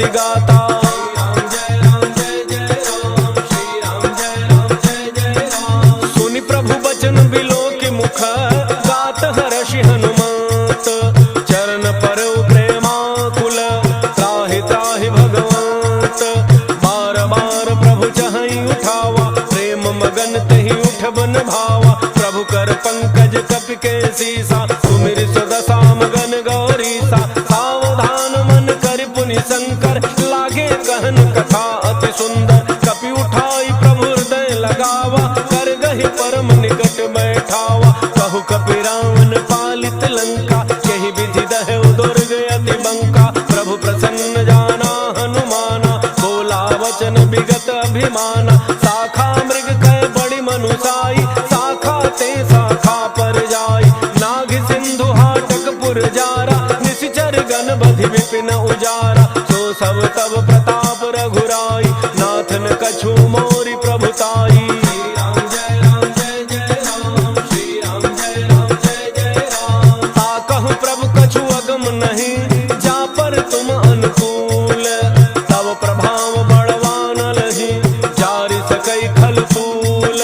रघुपति गाता। सुनि प्रभु बचन बिलो के मुख गात हर्षि हनुमत। चरण पर प्रेमाकुल त्राहि त्राहि भगवंत। बार बार प्रभु चहई उठावा प्रेम मगन तहि उठ बन भावा। प्रभु कर पंकज कपि के सीसा सुमिर सुदशा मगन गौरीसा। सावधान मन कर पुनि शंकर लागे कहन कथा अति सुंदर। कपि उठाई प्रभु हृदय लगावा कर गहि परम निकट बैठावा। कहु कपि रावण पालित लंका यही विधि दहु दुर्ग अति बंका। प्रभु प्रसन्न जाना हनुमाना बोला वचन विगत अभिमाना। शाखा मृग कह बड़ी मनुसाई शाखा ते शाखा पर जाई। नाग सिंधु हाटक पुर जारा निशिचर गण बधि विपिन उजारा। सो सब तब प्रताप रघुराई नाथन कछु मोरि प्रभुताई। ताकहु प्रभु कछु अगम नहीं जा पर तुम अनुकूल। तब प्रभाव बड़वान लही जारि सकई खल फूल।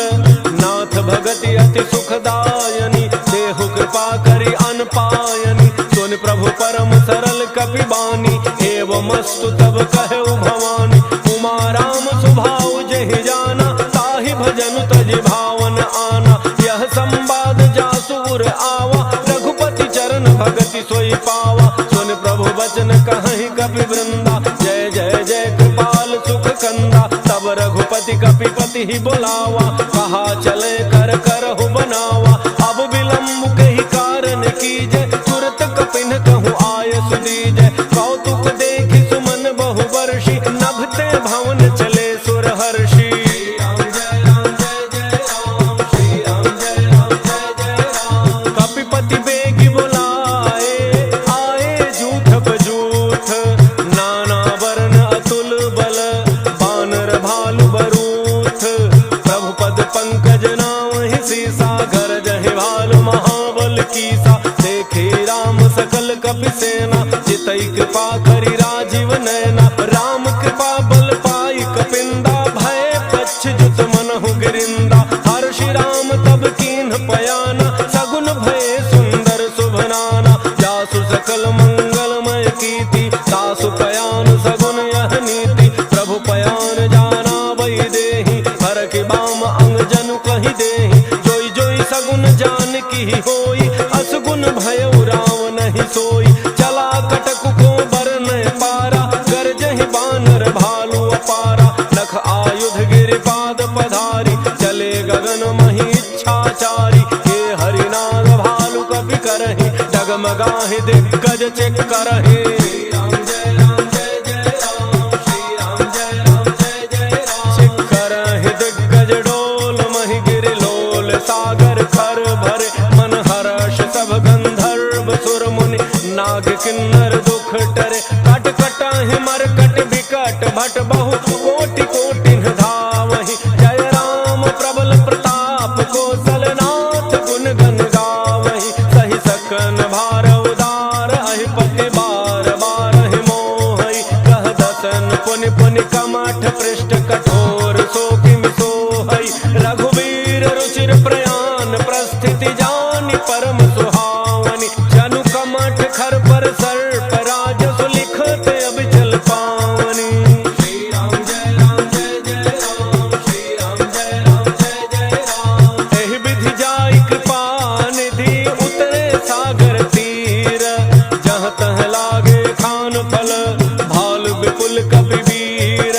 नाथ भगति अति सुखदायनी देहु कृपा करि अन पायनी। सुन प्रभु परम सरल कपि बानी एवं अस्तु तब कहु भवानी। उमा राम सुभाउ जहि जाना ताहि भजन तजि भावन आना। यह संवाद जासुर आवा रघुपति चरण भगति सोई पावा। सुन प्रभु बचन कहहि कपि वृंदा जय जय जय कृपाल सुख कंदा। तब रघुपति कपि पति ही बुलावा कहा चले कर करहु बनावा। अब विलम्ब कही कारण कीजय तुरत कपिन कहूँ आय सुदीजय। कौतुक देखि सुमन बहु वर्षि नभते भवन चले सुर हर्षि। कपिपति बेगी बुलाए आए जूठ बजूठ। नाना वर्ण अतुल बल बानर भालु बरूथ। प्रभु पद पंकज नाम ही सीसा घर जहि भालु महाबल कीसा। देखे राम सकल कपि सेना चितई कृपा करि राजीव नैना। राम कृपा बल पाई कपिंदा भय पच्छ जुत मनहु गिरिंदा। हर्षि राम तब कीन्ह पयाना सगुन भय सुंदर शुभनाना। जासु सकल मंगलमय कीर्ति तासु पयान सगुन यह नीति। प्रभु पयान जाना वही देहि हर के बाम अंग जनु कहि देहि। जोई जोई सगुन जान की होई असगुन भयउ राम नहीं सोई। चला कटक को बरन पारा गरजहि बानर भालु अपारा। लख आयुध गिरिपाद पधारी चले गगन मही इच्छाचारी। हे हरिनाग भालु कपि करहि डगमगाहि दिग्गज चेक करहि। चेक करहि दिग्गज डोल महि गिरि लोल। सागर खर भरे मन हर्ष सब गंधर्व सुर मुनि। नाग किन्नर दुख टरे कट कटाहि मरकट विकट भट बहु कोटि कोटि धावहि। जय राम प्रबल प्रताप कौशल नाथ गुण गन गावहि। सहि सकन भार उदार अहिपति बार बार मोहि। कह दसन पुनि पुनि कमठ पृष्ठ कठोर सो किमि सोहै। रघुवीर रुचिर प्रयान प्रस्थिति जानि परम सुहावनी। जनु कमठ खर पर सर्प राज सुलिखत अब चल पावनी। श्री राम जय जय राम श्री राम जय जय राम। एहि विधि जाई कृपा निधि उतरे सागर तीर। जहाँ तह लागे खान फल भाल विपुल कपि वीर।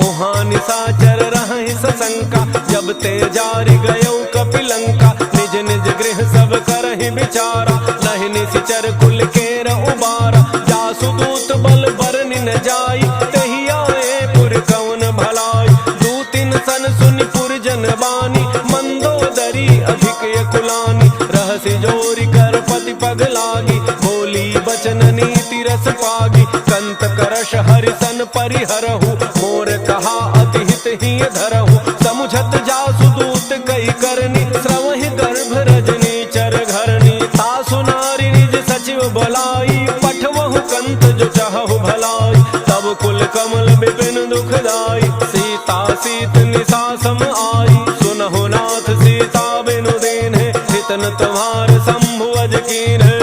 ओहाँ निशाचर रहहि सशंका जब ते जारि गयौ कपि लंका। निज निज गृह सब करहि विचारा नहीं निशिचर कुल केर उबारा। जासु दूत बल बरनि न जाई तहि आए पुर कवन भलाई। दूतिन सन सुनि पुर जन बानी मंदोदरी अधिक कुलानी। रहसि जोरि कर पति पग लागी बोली बचन नीति रस पागी। कंत करश हरिसन परिहरहु मोर कहा अति हित ही धरहु। समुझत जासु दूत कई करनी श्रवहि गर्भ रजनी चर घरनी। तासु नारी निज सचिव बलाई पठवहु कंत जो चाहु भलाई। तब तब कुल कमल विपिन दुखदाई, सीता सीत निशा सम आई। सुनहु नाथ सीता बिनु दीन है, हितन तुम्हार शंभु अज कीन है।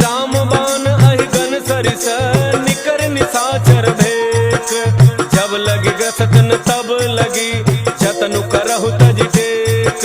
राम बान अहिगन सरिस निकर निशाचर भेक, जब लगी गसतन तब लगी जतनु करहु तज टेक।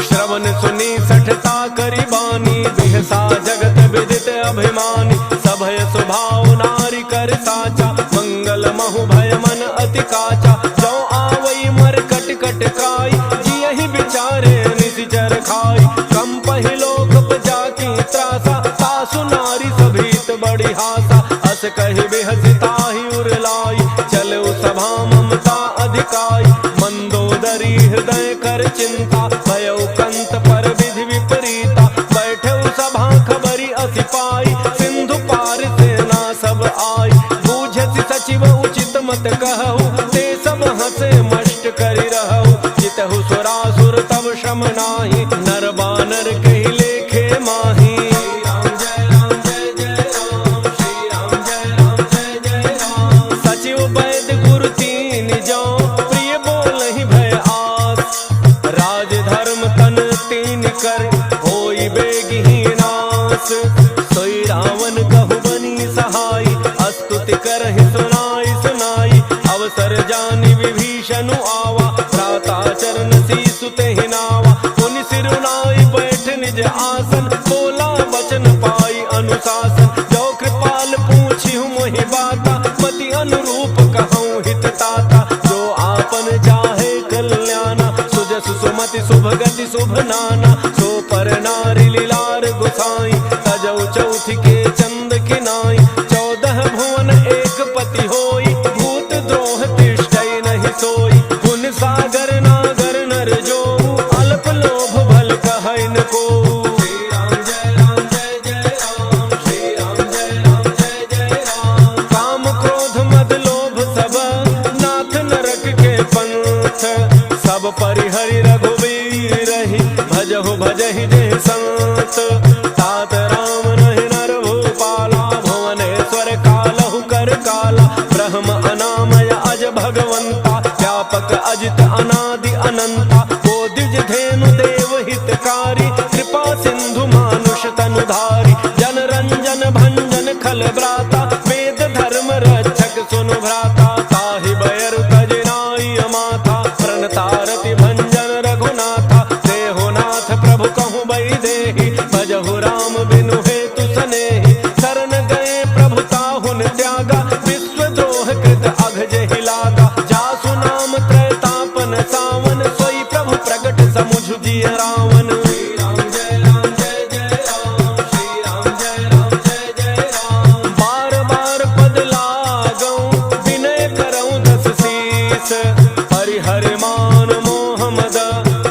श्रवण सुनी सठता करी बानी, बिहसा जगत विदित अभिमानी। सभय स्वभाव नारी कर साचा, मंगल महु भय मन अति काचा। जो आवई मर कट कट काई, जियहि विचारे निशिचर खाई। कम पहिलोक जाकी त्रासा, सासु नारी सभीत बड़ी हासा। अस कहि बिहसिताहि उरलाई, चलऊ सभा ममता अधिकाई। मंदोदरी हृदय कर चिंता, भयउ कंत पर विधि विपरीता। बैठऊ सभा खबरी अति पाई, सिंधु पार सेना सब आई। बूझति सचिव उचित मत कहु, ते सब हंसे मष्ट करि रहु। जितहु सुरासुर तब श्रम नाही, नर बानर कहि लेखे माही। सचिव वैद्य गुरु तीन जौ, प्रिय बोलहि भय आस। राज धर्म तन तीन कर, होई बेगिहि नास। सोई रावण कहु बनी सहाई, स्तुति करहि सुनाई सुनाई। अवसर जानि विभीषण आवा, भ्राता चरण सीसु तेहि नावा। मुनि सिरुनाई बैठ निज आसन, बोला वचन पाई अनुशासन। जो कृपाल पूछिहु मोहि बाता, पति अनुरूप कहूँ हित ताता। जो आपन चाहे कल्याणा, सुजस सुमति शुभ गति शुभ नाना। सो पर नारी लीलार गुसाई, तजौ चौथ के चंद किनाई। 14 भुवन एक पति होई, भूत द्रोह तिष्ठै नहीं सोई। पुन सागर नागर नर जो, अल्प लोभ भल कहै न को। काम क्रोध मद लोभ सब, नाथ नरक के पंथ। सब परिहरि रघुवीर रही, भजहु भजहि जे संत। तात राम रहि नर भूपाला, भुवनेश्वर कालहु कर काला। ब्रह्म अनामय अज भगवंता, व्यापक अजित अनादि अनंता। बोधिज धेनु देव हितकारी, कृपा सिंधु मानुष तनुधारी। जन रंजन भंजन खल ब्राता, वेद धर्म रक्षक सुनु भ्राता। ताहि बयरु तज नाई अमाथा, प्रणतारति भंजन रघुनाथा। देहो नाथ प्रभु कहूँ बई देहि, भजहु राम बिनु हेतु सनेहि। शरण गए प्रभु ताहुन त्यागा, विश्वद्रोह कृत अघ जेहि लागा। जासु नाम त्रैतापन सावन, सोई प्रभु प्रगट समुझ जिय रावण। बार बार पद लागऊं, विनय करऊं दस शीस। हरिहर मान मोह मद,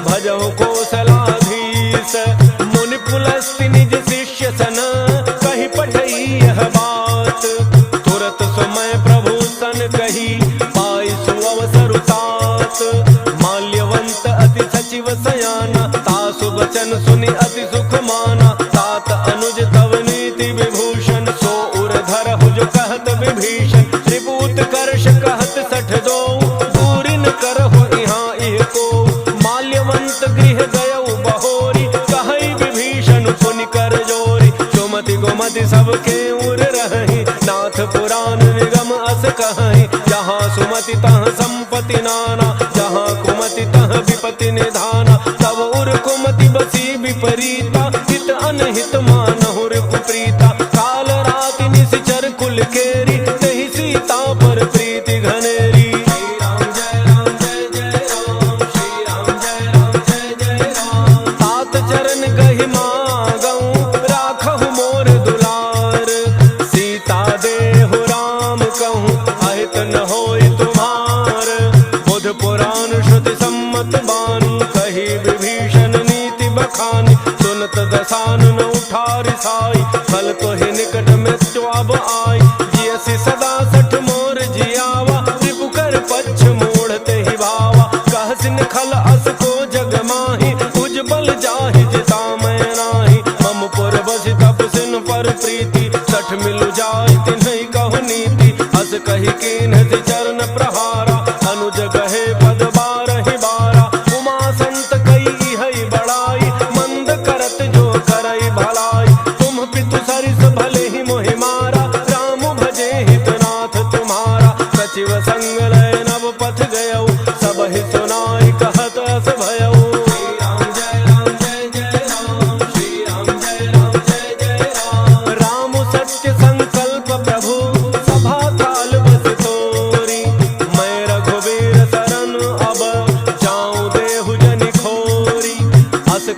भजहु कौशलाधीश। मुनि पुलस्ति निज शिष्य सन, कहि पठई यह बात। तुरत समय प्रभु सन कही, पाई सुअवसर तात। माल्यवंत अति सचिव सयाना, तासु वचन सुनि अति सुख माना। तात अनुज तव नीति विभूषण, सो उर धरहु जो कहत विभीषण। त्रिभूत कर्ष कहत सठ दो, दूरि न करहु इहाँ इह को। माल्यवंत गृह गयउ बहोरी, कहई विभीषण पुनि कर जोरी। सुमति गोमति सबके उर रही, नाथ पुराण निगम अस कहई। जहाँ सुमति तह संपत्ति नाना, जहाँ कुमति तह विपति निधाना। तब उर कुमति बसी विपरीता, हित अनहित मानहु रिपुप्रीता। काल राति निशिचर कुल केरी, तहि सीता पर प्रीति घनेरी। तात चरण गहि मागऊं, राखहु मोर दुलार। सीता देहु राम कहूँ, अहित न होई तुम्हार। बुध पुराण श्रुति सम्मत बानी, कही विभीषण नीति बखानी। सुनत दसानन उठारि साई, फल तोहि निकट मृत्यु अब आई। जियसि सदा सठ मोर जियावा, रिपु कर पच्छ मूढ़ते ही भावा। कहसिन खल अस को जग माही, उजबल जाहि जिता मैं नाही। मम पुर बसि तपसिन मोर प्रीति, सठ मिलु जाय तिन्हि कहु नीति, हस कहि कीन्ह चरण प्रहारा, अनुज गहे पद बारहि बारा, उमा संत कई हई बड़ाई, मंद करत जो करई भलाई, तुम पितु सरिस भले ही मोहि मारा, राम भजे हितनाथ तुम्हारा, सचिव संग लय नव पथ गयऊ, सब ही सुनाई कहत अस भयऊ।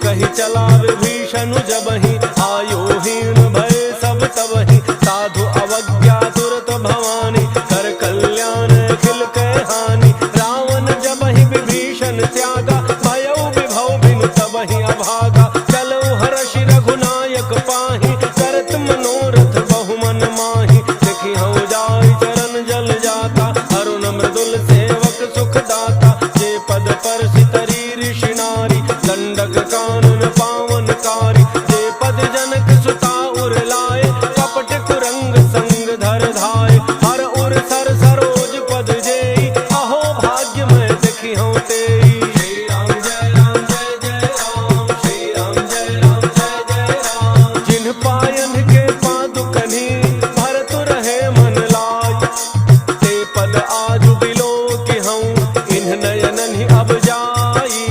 कही चला विभीषण जबहि, आयोहीन भय सब तबहि, साधु अवज्ञा तुरत भवानी, कर कल्याण अखिल कै हानि, रावण जबहि विभीषण त्यागा, भयउ विभव बिनु तबहि अभागा, चलऊ हर्षि रघुनायक पाहि, करत मनोरथ बहु मन माहि, देखि हऊ जाय चरण जल जाता, अरुण मृदुल सेवक सुख दाता, जे पद परसि तरी ऋषि नारी, दंडक कानन पावनकारी, जे पद जनक सुता उर लाए, कपट कुरंग संग धर धाय, हर उर सर सरोज पद जेई, अहो भाग्य मैं देखी हूँ तेई। श्री राम जय राम जय जय राम, श्री राम जय राम जय जय राम, जिन पायन के पादुकनि, भरत रहे मन लाय, ते पद आजु बिलो कि हूँ, इन्ह नयनन ही अब जाई,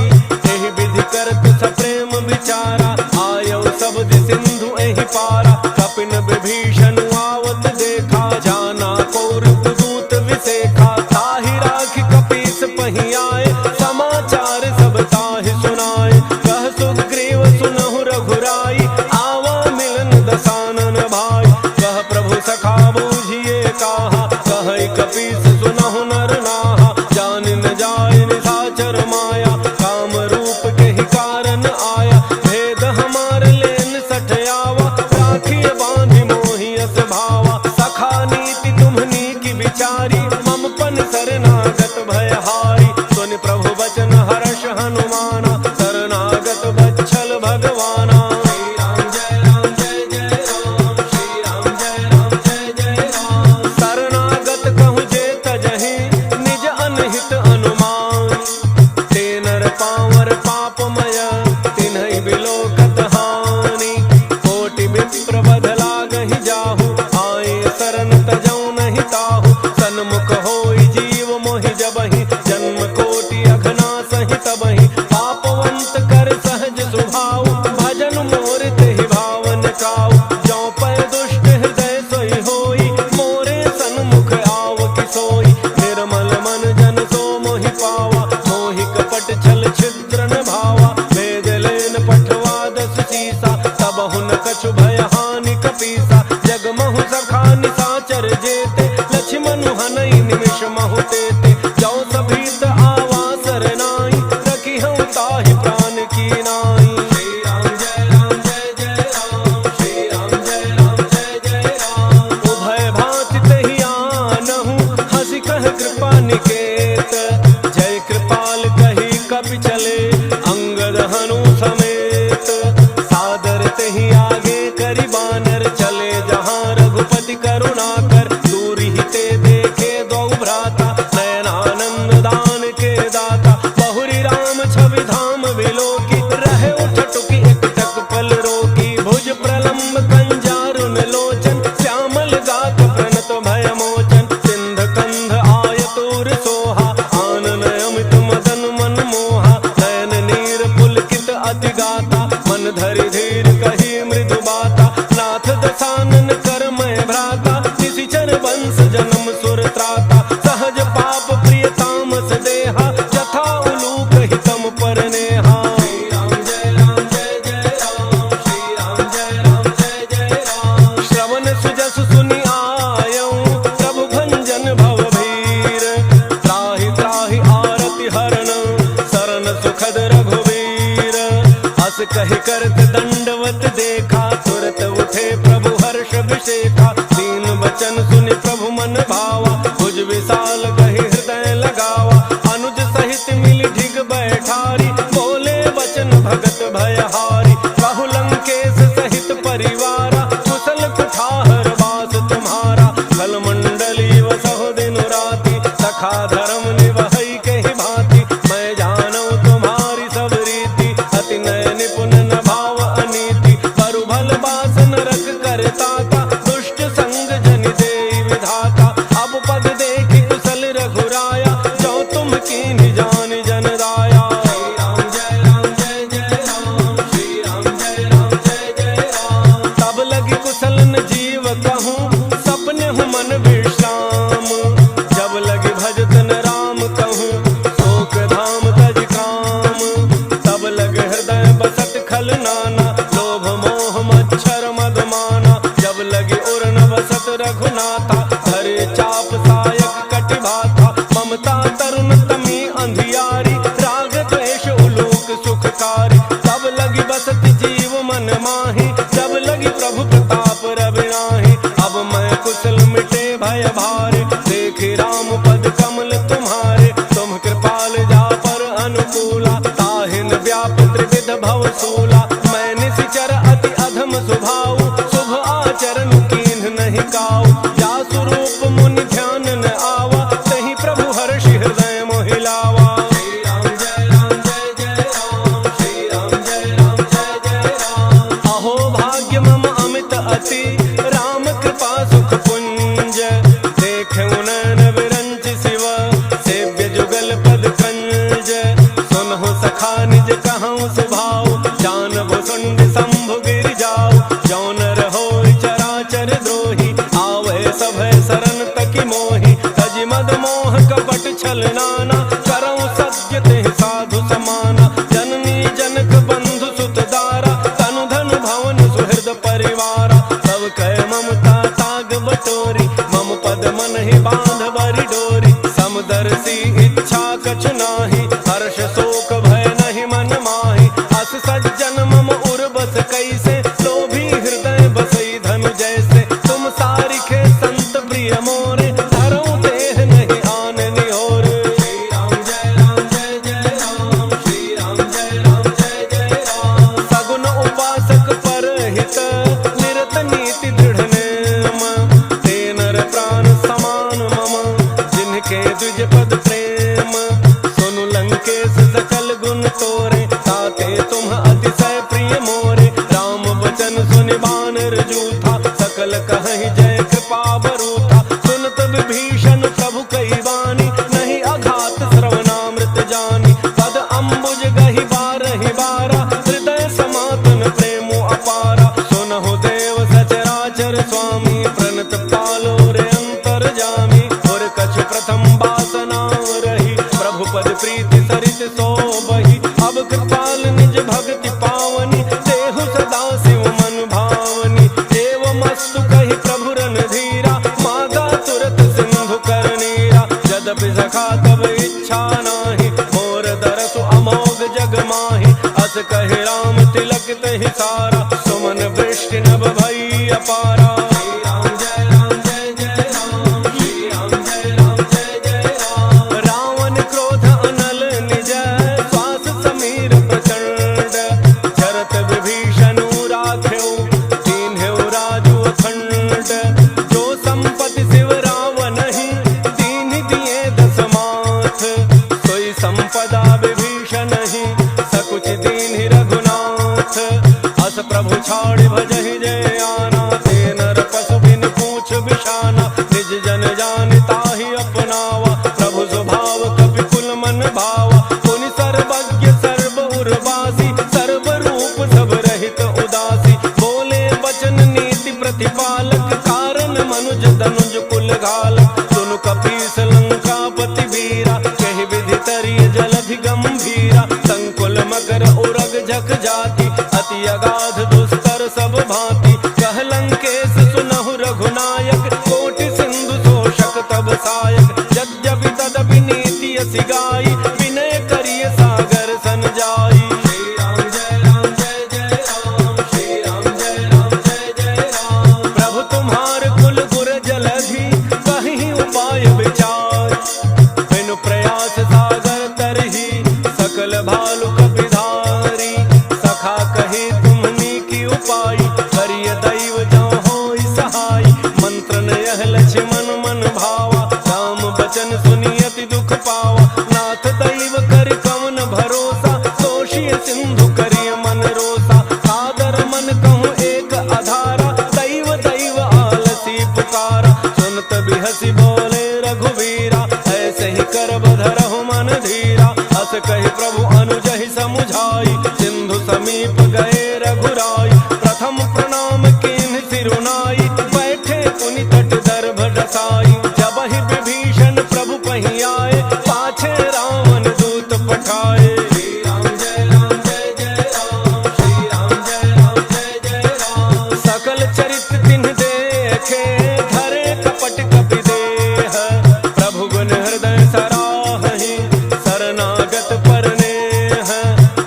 एहि विधि करत सप्रेम विचारा, आयौ शब्द सिंधु एहि पारा, कपिन विभीषण आवत देखा, जाना कौरव दूत विसेखा, ताहि राखि कपीस पहि आए, समाचार सब ताहि सुनाए, कह सुग्रीव सुनहु रघुराई, आवा मिलन दसानन भाई, कह प्रभु सखा बूझिए काहा, कह कपीस सुनहु नर नाहा, जान न जाय निशाचर माया, काम रूप के ही कारण आया, भेद हमार लेन सठ आवा, राखिए बांधि मोहि अस भावा, सखा नीति तुम्हनी की विचारी, मम पन शरणागत भयहारी, सुनि प्रभु बचन हर्ष हनुमाना, शरणागत बच्छल भगवाना। श्री राम जय राम जय जय राम, श्री राम जय राम जय जय राम, शरणागत कहु जे तजहि, निज अनहित अनुमान, ते नर पावर पापमय, तिन्हि बिलोकत हानि, कोटि विप्र बध लागहि जाहु, आए शरण तजौ नहीं ताहु, सन्मुख होई जीव मोहि जबहि, जन्म कोटि अघना सहि तबहि, पापवंत कर सहज सुभाव, भजन मोर तेहि भावन काऊ, जौ पै दुष्ट हृदय सोई होई, मोरे सन्मुख आव कि सोई, निर्मल मन जन सो मोहि पावा, मोहि कपट छल छिद्र न भावा, वेद लेन पठवा दस सीसा, तब हुन कछु भय हानि कपीसा, जग महु सखा निशाचर जेते, लक्ष्मण हनई निमिष महु तेते, जौ सभीत आवा सरनाई, रखी हूँ ताहि प्राण की नाई। श्री राम जय राम जय जय राम, श्री राम जय राम जय जय राम, उभय भांति तेहि आनहु, हंसि कह कृपा निकेत, जय कृपाल कही कपि चले, अंगद हनु समेत, सादर तेहि आगे करि बानर, चले जहाँ रघुपति करुणा कर, दूरि ही ते देखे दो भ्राता, नयनानंद दान के दाता, बहुरी राम छवि धाम विलोकी, रहे उठ टुकी एक टक पल रोकी, भुज प्रलम्ब कंजारुन लोचन, श्यामल गात प्रणत भय मोचन, सिंध कंध आयतुर सोहा, आनन अमित मदन मन मोहा, नयन नीर पुलकित अति गाता, मन धरि धीर कही मृदु बाता, नाथ दसानन कर मैं भ्राता, निशिचर वंश जन्म सुर त्राता, सहज पाप प्रिय तामस देहा, जथा उलूक हितम पर नेहा। श्री राम जय राम जय जय राम, श्री राम जय राम जय जय राम, श्रवण सुजस सुनि आयऊ, प्रभु भंजन भव भीर, त्राहि त्राहि आरति हरण, शरण सुखद रघुवीर, हस कहि करत दंडवत देखा, तुरत उठे प्रभु हर्ष विशेखा, दीन वचन सुनि प्रभु मन भावा, भुज विशाल कहि हृदय लगावा, अनुज सहित मिलि ढिग बैठारी, बोले वचन भगत भयहारी, कहु लंकेश सहित परिवारा, कुशल अति राम कृपा सुख पुंज देखे उनैन विरंच शिव सेव्य जुगल पद कंज सुनहु सखा निज कहूँ सुभाव जान भुसुंड शंभु गिर जाऊ जौन रहो चराचर द्रोही आवे सभय शरण तकी मोही तज मद मोह कपट छल नाना करऊँ सत्य ते साधु समाना जननी जनक बंधु सुत दारा तनु धन भवन सुहृद परिवारा सब कह ममता ताग बटोरी मम पद मन ही बांध बरी डोरी समदर्शी इच्छा कछु नाही हर्ष शोक भय नहीं मन माही अस सज्जन मम उर बस कैसे लोभी हृदय बसई धनु जैसे तुम सारिखे संत प्रिय मोरे धरऊं देह नहीं आन निहोर श्री राम जय जय राम श्री राम जय जय राम सगुन उपासक पर हित निरत नीति दृढ़ नेम ते नर प्राण समान मम जिनके द्विज पद प्रेम सुनु लंकेश सकल गुण तोरे ताते तुम अतिशय प्रिय मोरे राम वचन सुनि बानर जूथा सकल कहि जय कृपा बरूथा सुनत विभीषण प्रभु कई बानी नहीं अघात श्रवणामृत जानी पद अम्बुज गहि बारहि बारा हृदय समातन प्रेमो अपारा सुनहु देव सचराचर स्वामी प्रणत पालो रे अंतर जामी और कछ प्रथम बासना रही प्रभु पद प्रीति सरित सो बही अब कृपाल निज भक्ति पावनी देहु सदा शिव मन भावनी देव मस्तु कहि प्रभु रणधीरा मागा तुरत सिंधु कर नीरा यद्यपि सखा तब इच्छा नाही मोर दरसु अमोघ जग माही अस कहि राम तिलक तहि सारा सुमन वृष्टि नभ भई अपारा श्री राम जय जय राम श्री राम जय जय राम रावण क्रोध अनल निज श्वास समीर प्रचंड चरत विभीषण राख्यो दीन्ह्यो राजु अखंड जो संपत्ति शिव रावण ही दीन दिए दस माथ सोई संपदा विभीषण ही सकुच दीन्हि रघुनाथ अस प्रभु छाड़ भजहि जय आना ते नर पशु बिन पूछ बिशाना निज जन जान ताहि अपनावा प्रभु स्वभाव कपि कुल मन भावा पुनि सर्वज्ञ सर्व उर्वासी सर्व रूप सब रहित उदासी बोले वचन नीति प्रतिपालक कारण मनुज धनुज कुल घालक सुनु कपीस लंकापति वीरा कहि विधि तरिय जलधि गंभीरा संकुल मकर उरग झक जाति अति अगाध दुस्तर सब भांति कह लंकेश सुनहु रघुनायक कोटि सिंधु शोषक तब सायक यद्यपि तदपि नीति असि गाई विनय करिय सागर सन जाई श्री राम जय राम श्री राम जय राम प्रभु तुम्हार कुल गुर जलधि कहीं उपाय विचार बिनु प्रयास सागर तरही सकल भालु कपिधारी सखा कही तुम्हनी की उपाय करिय दैव जो होई सहाय मंत्र यह लक्ष्मण मन भावा राम बचन सुनि अति दुख पावा नाथ दैव कर कवन भरोसा दोषी सिंधु करिय मन रोसा सादर मन कहूँ एक आधारा दैव दैव आलसी पुकारा सुनत बिहसी बोले रघुवीरा ऐसे ही कर बधरहु मन धीरा अस कहि प्रभु अनुजहि समुझाई सिंधु समीप गए रघुराई प्रथम प्रणाम कीन्ह सिरुनाई बैठे पुनि तट दर्भ डसाई जब ही विभीषण प्रभु पही आए पाछे रावण दूत पठाए श्री राम जय राम श्री राम जय राम सकल चरित तिन्ह देखे धरे कपट कपि देह प्रभु गुण हृदय सराहि शरणागत परनेह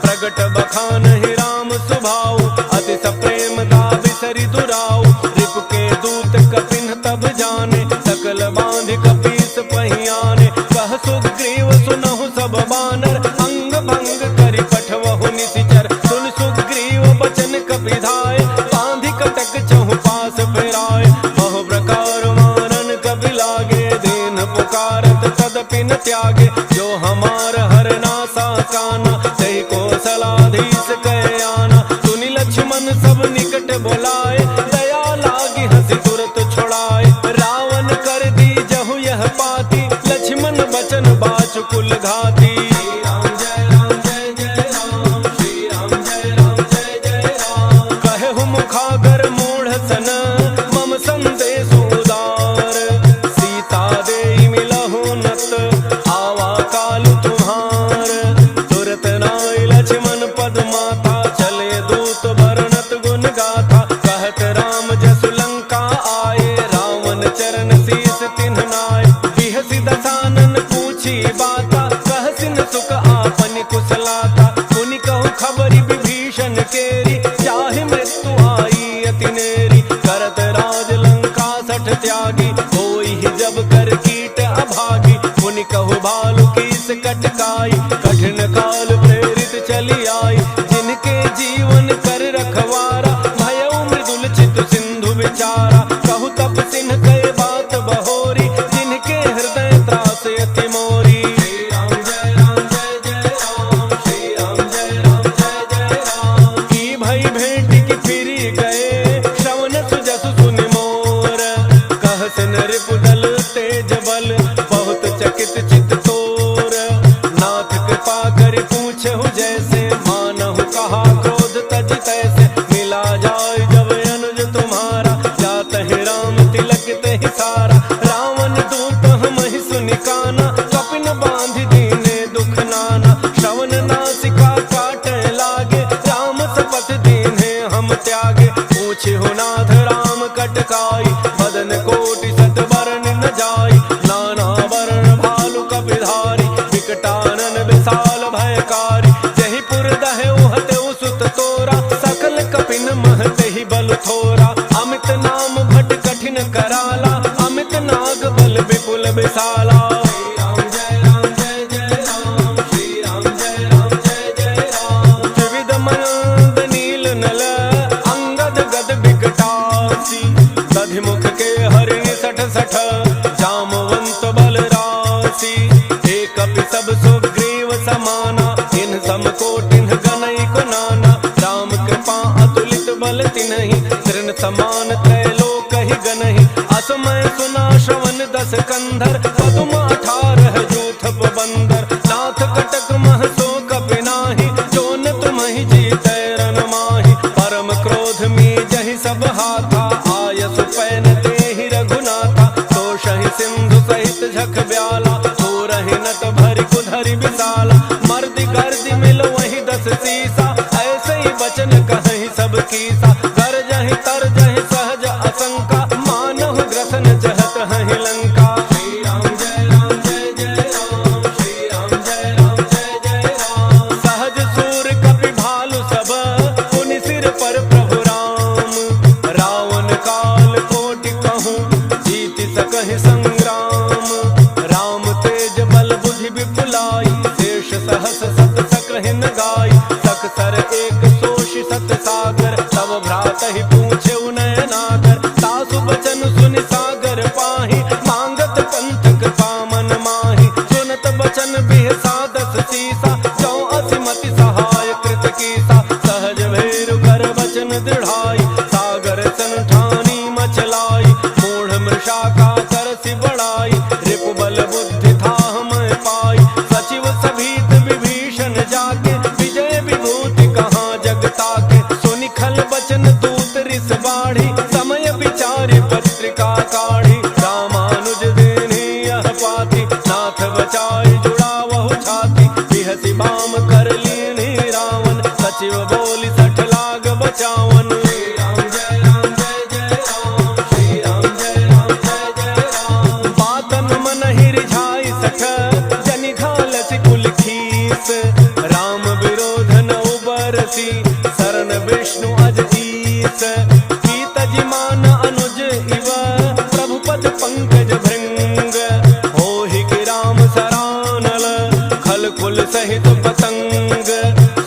प्रगट बखान ही राम सुभाऊ अति सप्रेम दावि सरि दुराऊ रिप के दूत कपिन तब जाने सकल बांध कपीस पहियाने कह सुग्रीव सुनहु सब बानर अंग भंग करि पठवहु निशिचर सुन सुग्रीव बचन कपिधाय बांधि कटक चहु पास फिराय बहु प्रकार मारन कपि लागे दीन पुकारत तदपि न त्यागे जो हमार हर नासा काना तहि कौशलाधीश कह आना सुनि लक्ष्मण सब निकट बोलाए दयाल विचारा। कहु तब सिन्ह कहे बात बहोरी, जिनके हृदय त्रास अति मोरी। श्री राम जय राम जय जय राम, श्री राम जय राम जय जय राम। की भई भेंट की फिरी गए, श्रवण सुजसु सुनि मोर। कह सिन रिपुदल तेज बल, बहुत चकित चित तोर। नाथ कृपा करि पूछहु जैसे, मानहु कहा क्रोध तज तैसे। मिला जाय जब अनुज तुम्हारा, जात है राम तिलक तेहि सारा। रावण दूत हमहि सुनि काना, कपिन बांधि दीने दुख नाना। श्रवण नासिका काटे लागे, राम सपथ दीन्हे हम त्यागे। पूछहु नाथ राम कटकाई, बदन कोटि सत बरन न जाई। नाना वरण भालु कपिधारी, विकटानन विशाल भयकारी। जहि पुर दहउ हतउ सुत तोरा, सकल कपिन महते ही बल थोरा। अमित नाम भट कठिन कराला, अमित नाग बल विपुल विशाला। श्री राम जय राम जय जय राम, श्री राम जय राम जय जय राम। त्रिविध मयंद नील नल, अंगद गद विकटासी। दधिमुख के हरिणि सठ सठ, जामवंत बल राशि। एक कपि सब सुग्रीव समाना, इन सम कोटिन गनई को नाना। राम कृपा अतुलित बल तिन्हि, तृण समान त्रैलोक ही गनहि। असमय सुना श्रवण दस कंधर, पदुम 18 जूथ बंदर। नाथ कटक मह सो कपि नाही, जोन तुम्हि जीतै रन माहि। परम क्रोध में जहि सब हाथा, आयसु पैन तेहि रघुनाथा। तोषहि सिंधु सहित झख ब्याला, तोरहि नट भरि कुधरि विशाला। मर्दि गर्दि मिलो वही 10 सीसा, ऐसे ही बचन कहि सब कीसा। गरजहि तरजहि सहज असंका, मानहु ग्रसन जहत हहि लंका। श्री राम जय राम जय जय राम, श्री राम जय राम जय जय राम। सहज सूर कपि भालु सब, पुनि सिर पर प्रभु राम। रावण काल कोटि कहूँ, जीति सकहि संग्राम। राम तेज बल बुद्धि विपुलाई, शेष सहस सत सकहि न गाई। सक सर एक सोषि सत सागर, तब भ्रात ही पूछे नयनागर। सासु बचन सुनि सागर पाहि, मांगत पंथक पामन माहि। सुनत बचन बिहसा 10 सीसा, जौ असिमति सहाय कृत कीसा। सहज भैरु कर बचन दृढ़ाई, सागर सन ठानी मचलाई। मूढ़ मृषा का करसि बढ़ाई, रिपु बल बुद्धि थाह मैं पाई। सचिव सभीत विभीषण जाके, विजय विभूति कहाँ जग ताके। सुनि खल बचन दूत रिस बाढ़ी, समय विचारि पत्रिका काढ़ी। रामानुज देहि यह पाती, नाथ बचाई जुड़ावहु छाती। बिहसि बाम कर लीन्हि रावण, सचिव बोली 60 लाग बचावन। श्री राम जय राम जय जय राम, श्री राम जय राम जय जय राम। बातन मन ही रिझाई 60, जनि घालसि कुल खीस। राम विरोध न उबरसी, शरण विष्णु अज ईस। की तजि मान अनुज इव, प्रभु पद पंकज भृंग। होहि कि राम सरानल, खल कुल सहित पतंग।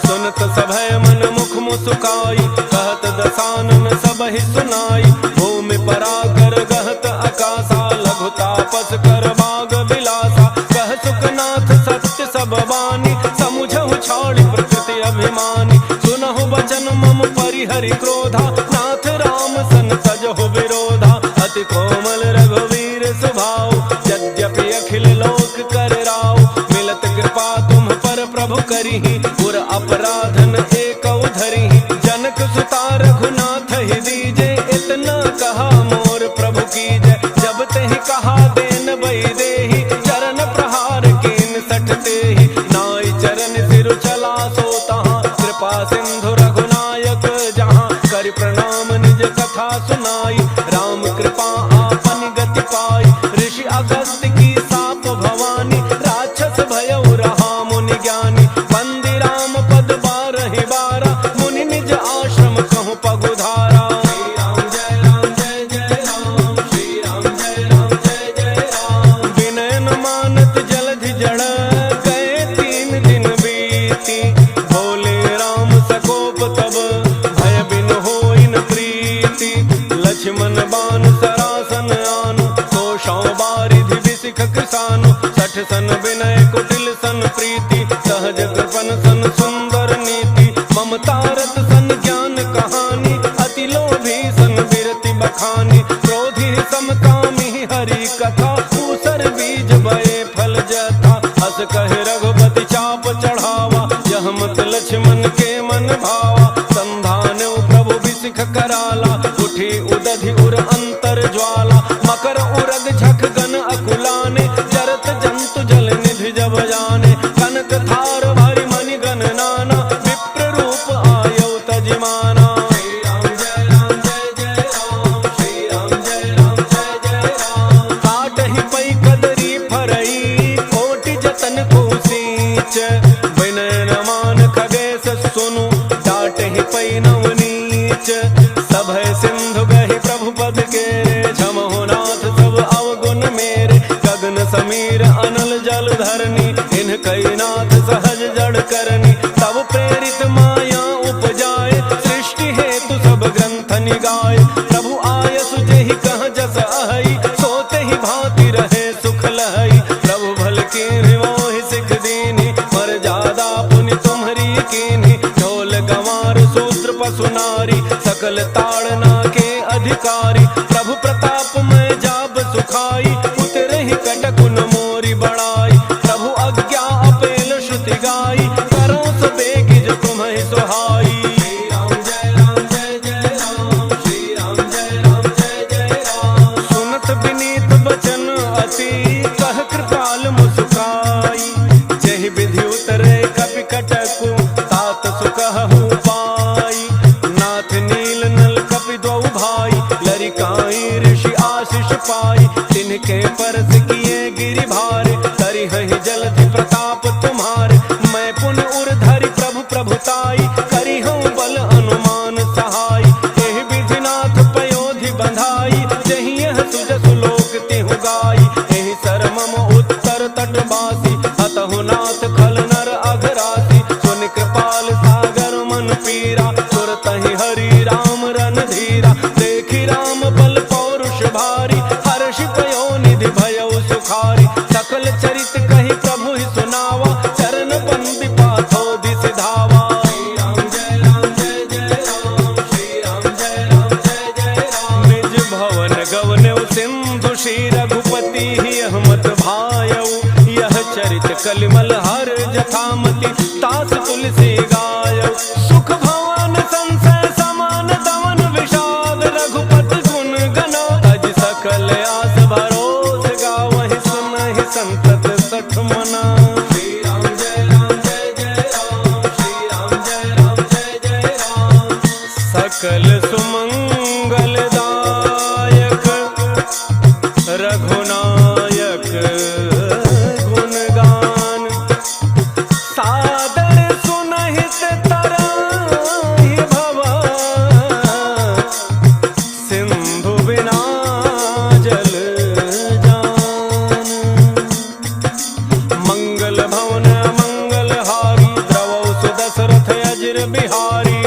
सुनत सभय मन मुख मुसुकाई, कहत दसानन सबहि सुनाई। भूमि पराकर गहत अकासा, लघु तापस कर बाग बिलासा। कह सुखनाथ सत्य सब वाणी, समुझहु छाड़ि प्रकृति अभिमानी। सुनहु बचन मम परिहरि क्रोधा, नाथ राम सन तजहु विरोधा। अति कोमल रघुवीर स्वभाव, यद्यपि अखिल लोक कर राव। मिलत कृपा तुम पर प्रभु करिहि, पुर अपराधन एकौ धरिहि। जनक सुता रघुनाथ ही दीजे, इतना कहा मोर प्रभु कीजय। जब तेहि कहा देन बई देहि, चरण प्रहार कीन 60 तेहि। नाई चरण सिर चला सो तहाँ, कृपा सिंधु रघुनायक जहाँ। करि प्रणाम निज कथा सुनाई, राम कृपा आपन गति पाई। ऋषि अगस्त्य की साप भवानी, राक्षस भयउ रहा मुनि ज्ञानी। बंदी राम पद 12 बारा, मुनि निज आश्रम कहूँ पगुधारा। श्री राम जय राम जय जय राम, श्री राम जय राम जय जय राम। विनय न मानत जलधि जड़, गए 3 दिन बीती। बोले राम सकोप तब, भय बिन होई न प्रीति। लक्ष्मण सन बान सरासन आनु, 100 बारिधि बिसिख किसानु, 60 सन विनय कुटिल सन प्रीति, सहज कृपन सन सुंदर नीति, ममता रत सन ज्ञान कहानी, अति लोभी सन बिरति बखानी, क्रोधी समकामी हरि कथा, ऊसर बीज बये फल जथा, अस कहे रघुपति चाप चढ़ावा, यह मत लक्ष्मण के मन भावा, संधान प्रभु बिसिख कराला, उठी उदधि उर अंतर ज्वाला, मकर उरग झख गन अकुलाने, जरत जंतु जल निधि जब जाने, कनक थार भरि मणि गण नाना, विप्र रूप आयौ तजिमाना। श्री राम जय राम जय जय राम, श्री राम जय राम जय जय राम। काटहि पै कदरी फरई, कोटि जतन को सींच, विनय न मान खगेश सुनु, डाटहि पै नवनीच, सभय सिंधु गहि प्रभु पद के, झमहु नाथ सब अवगुण मेरे, गगन समीर अनल जल धरनी, इन कई नाथ सहज जड़ करनी, तब प्रेरित माया उपजाए, सृष्टि हेतु सब ग्रंथ निगाए, प्रभु आयसु जेहि कह जस अहई, सोते ही भांति रहे सुख लहई, प्रभु भल की मोहि सिख दीनी, मर्यादा पुनि तुम्हरी कीनी, ढोल गंवार शूद्र पशु नारी, सकल ताड़ना के अधिकारी, प्रभु प्रताप में जाब सुखाई, उतरे ही कटकुन मोरी बड़ाई, प्रभु अज्ञा अपेल श्रुति गाई, करो सो बेगिज तुम्हें सुहाई। श्री राम जय राम जय जय राम, श्री राम जय राम जय जय राम। सुनत विनीत बचन अति, कह कृपाल मुस्काई, जहि विधि उतरे कपि कटकु, तात सुकहु पाई, नाथ नील नल कपि द्वौ भाई, लरिकाई ऋषि आशीष पाई, तिनके परस किए गिरि भारे, करिहहि जलधि प्रताप तुम्हारे, मैं पुन उर धरि प्रभु प्रभुताई, करिहउँ बल अनुमान सहाय, एहि विधिनाथ पयोधि बंधाई, जहि यह सुजसु लोक तिहु गाई, एहि सर मम उत्तर तटवासी, अतहु नाथ खल नर अघरासी, सुनि कृपाल सागर मन पीरा, तुरतहि हरि राम रणधीरा, देखि राम बल पौरुष भारी, हर्षि पयोनिधि भयउ सुखारी, सकल चरित कहि प्रभु ही सुनावा, चरण बंदी पाथो दिसि धावा। श्री राम जय राम जय जय राम, श्री राम जय राम जय जय राम। निज भवन गवनउ सिंधु श्री रघुपति यह मत भायउ, यह चरित कलिमल हर जथामति, तास तुलसी गायउ, सुख भवन संशय समान दमन विषाद, रघुपति गुण गना, अज सकल आस भरोस गावहि, सुनहि संतत सठ मना। श्री राम जय राम जय जय राम, श्री राम जय राम जय जय राम। सकल सुमंगल दायक रघुनायक गुणगान, सादर सुनहित तराहि भव, सिंधु बिना जल जान, मंगल भवन मंगल हारी, द्रवौ सुदशरथ अजिर बिहारी,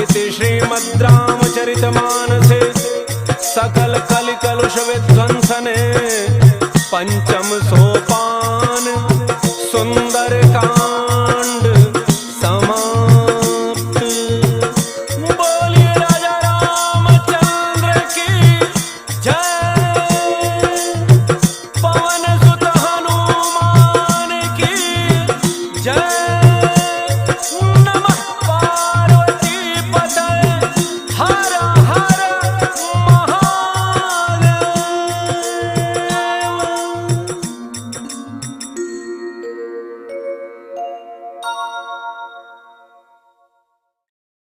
इति श्रीमद् रामचरितमानसे सकल कलि कलुष विध्वंसने, पंचम सोप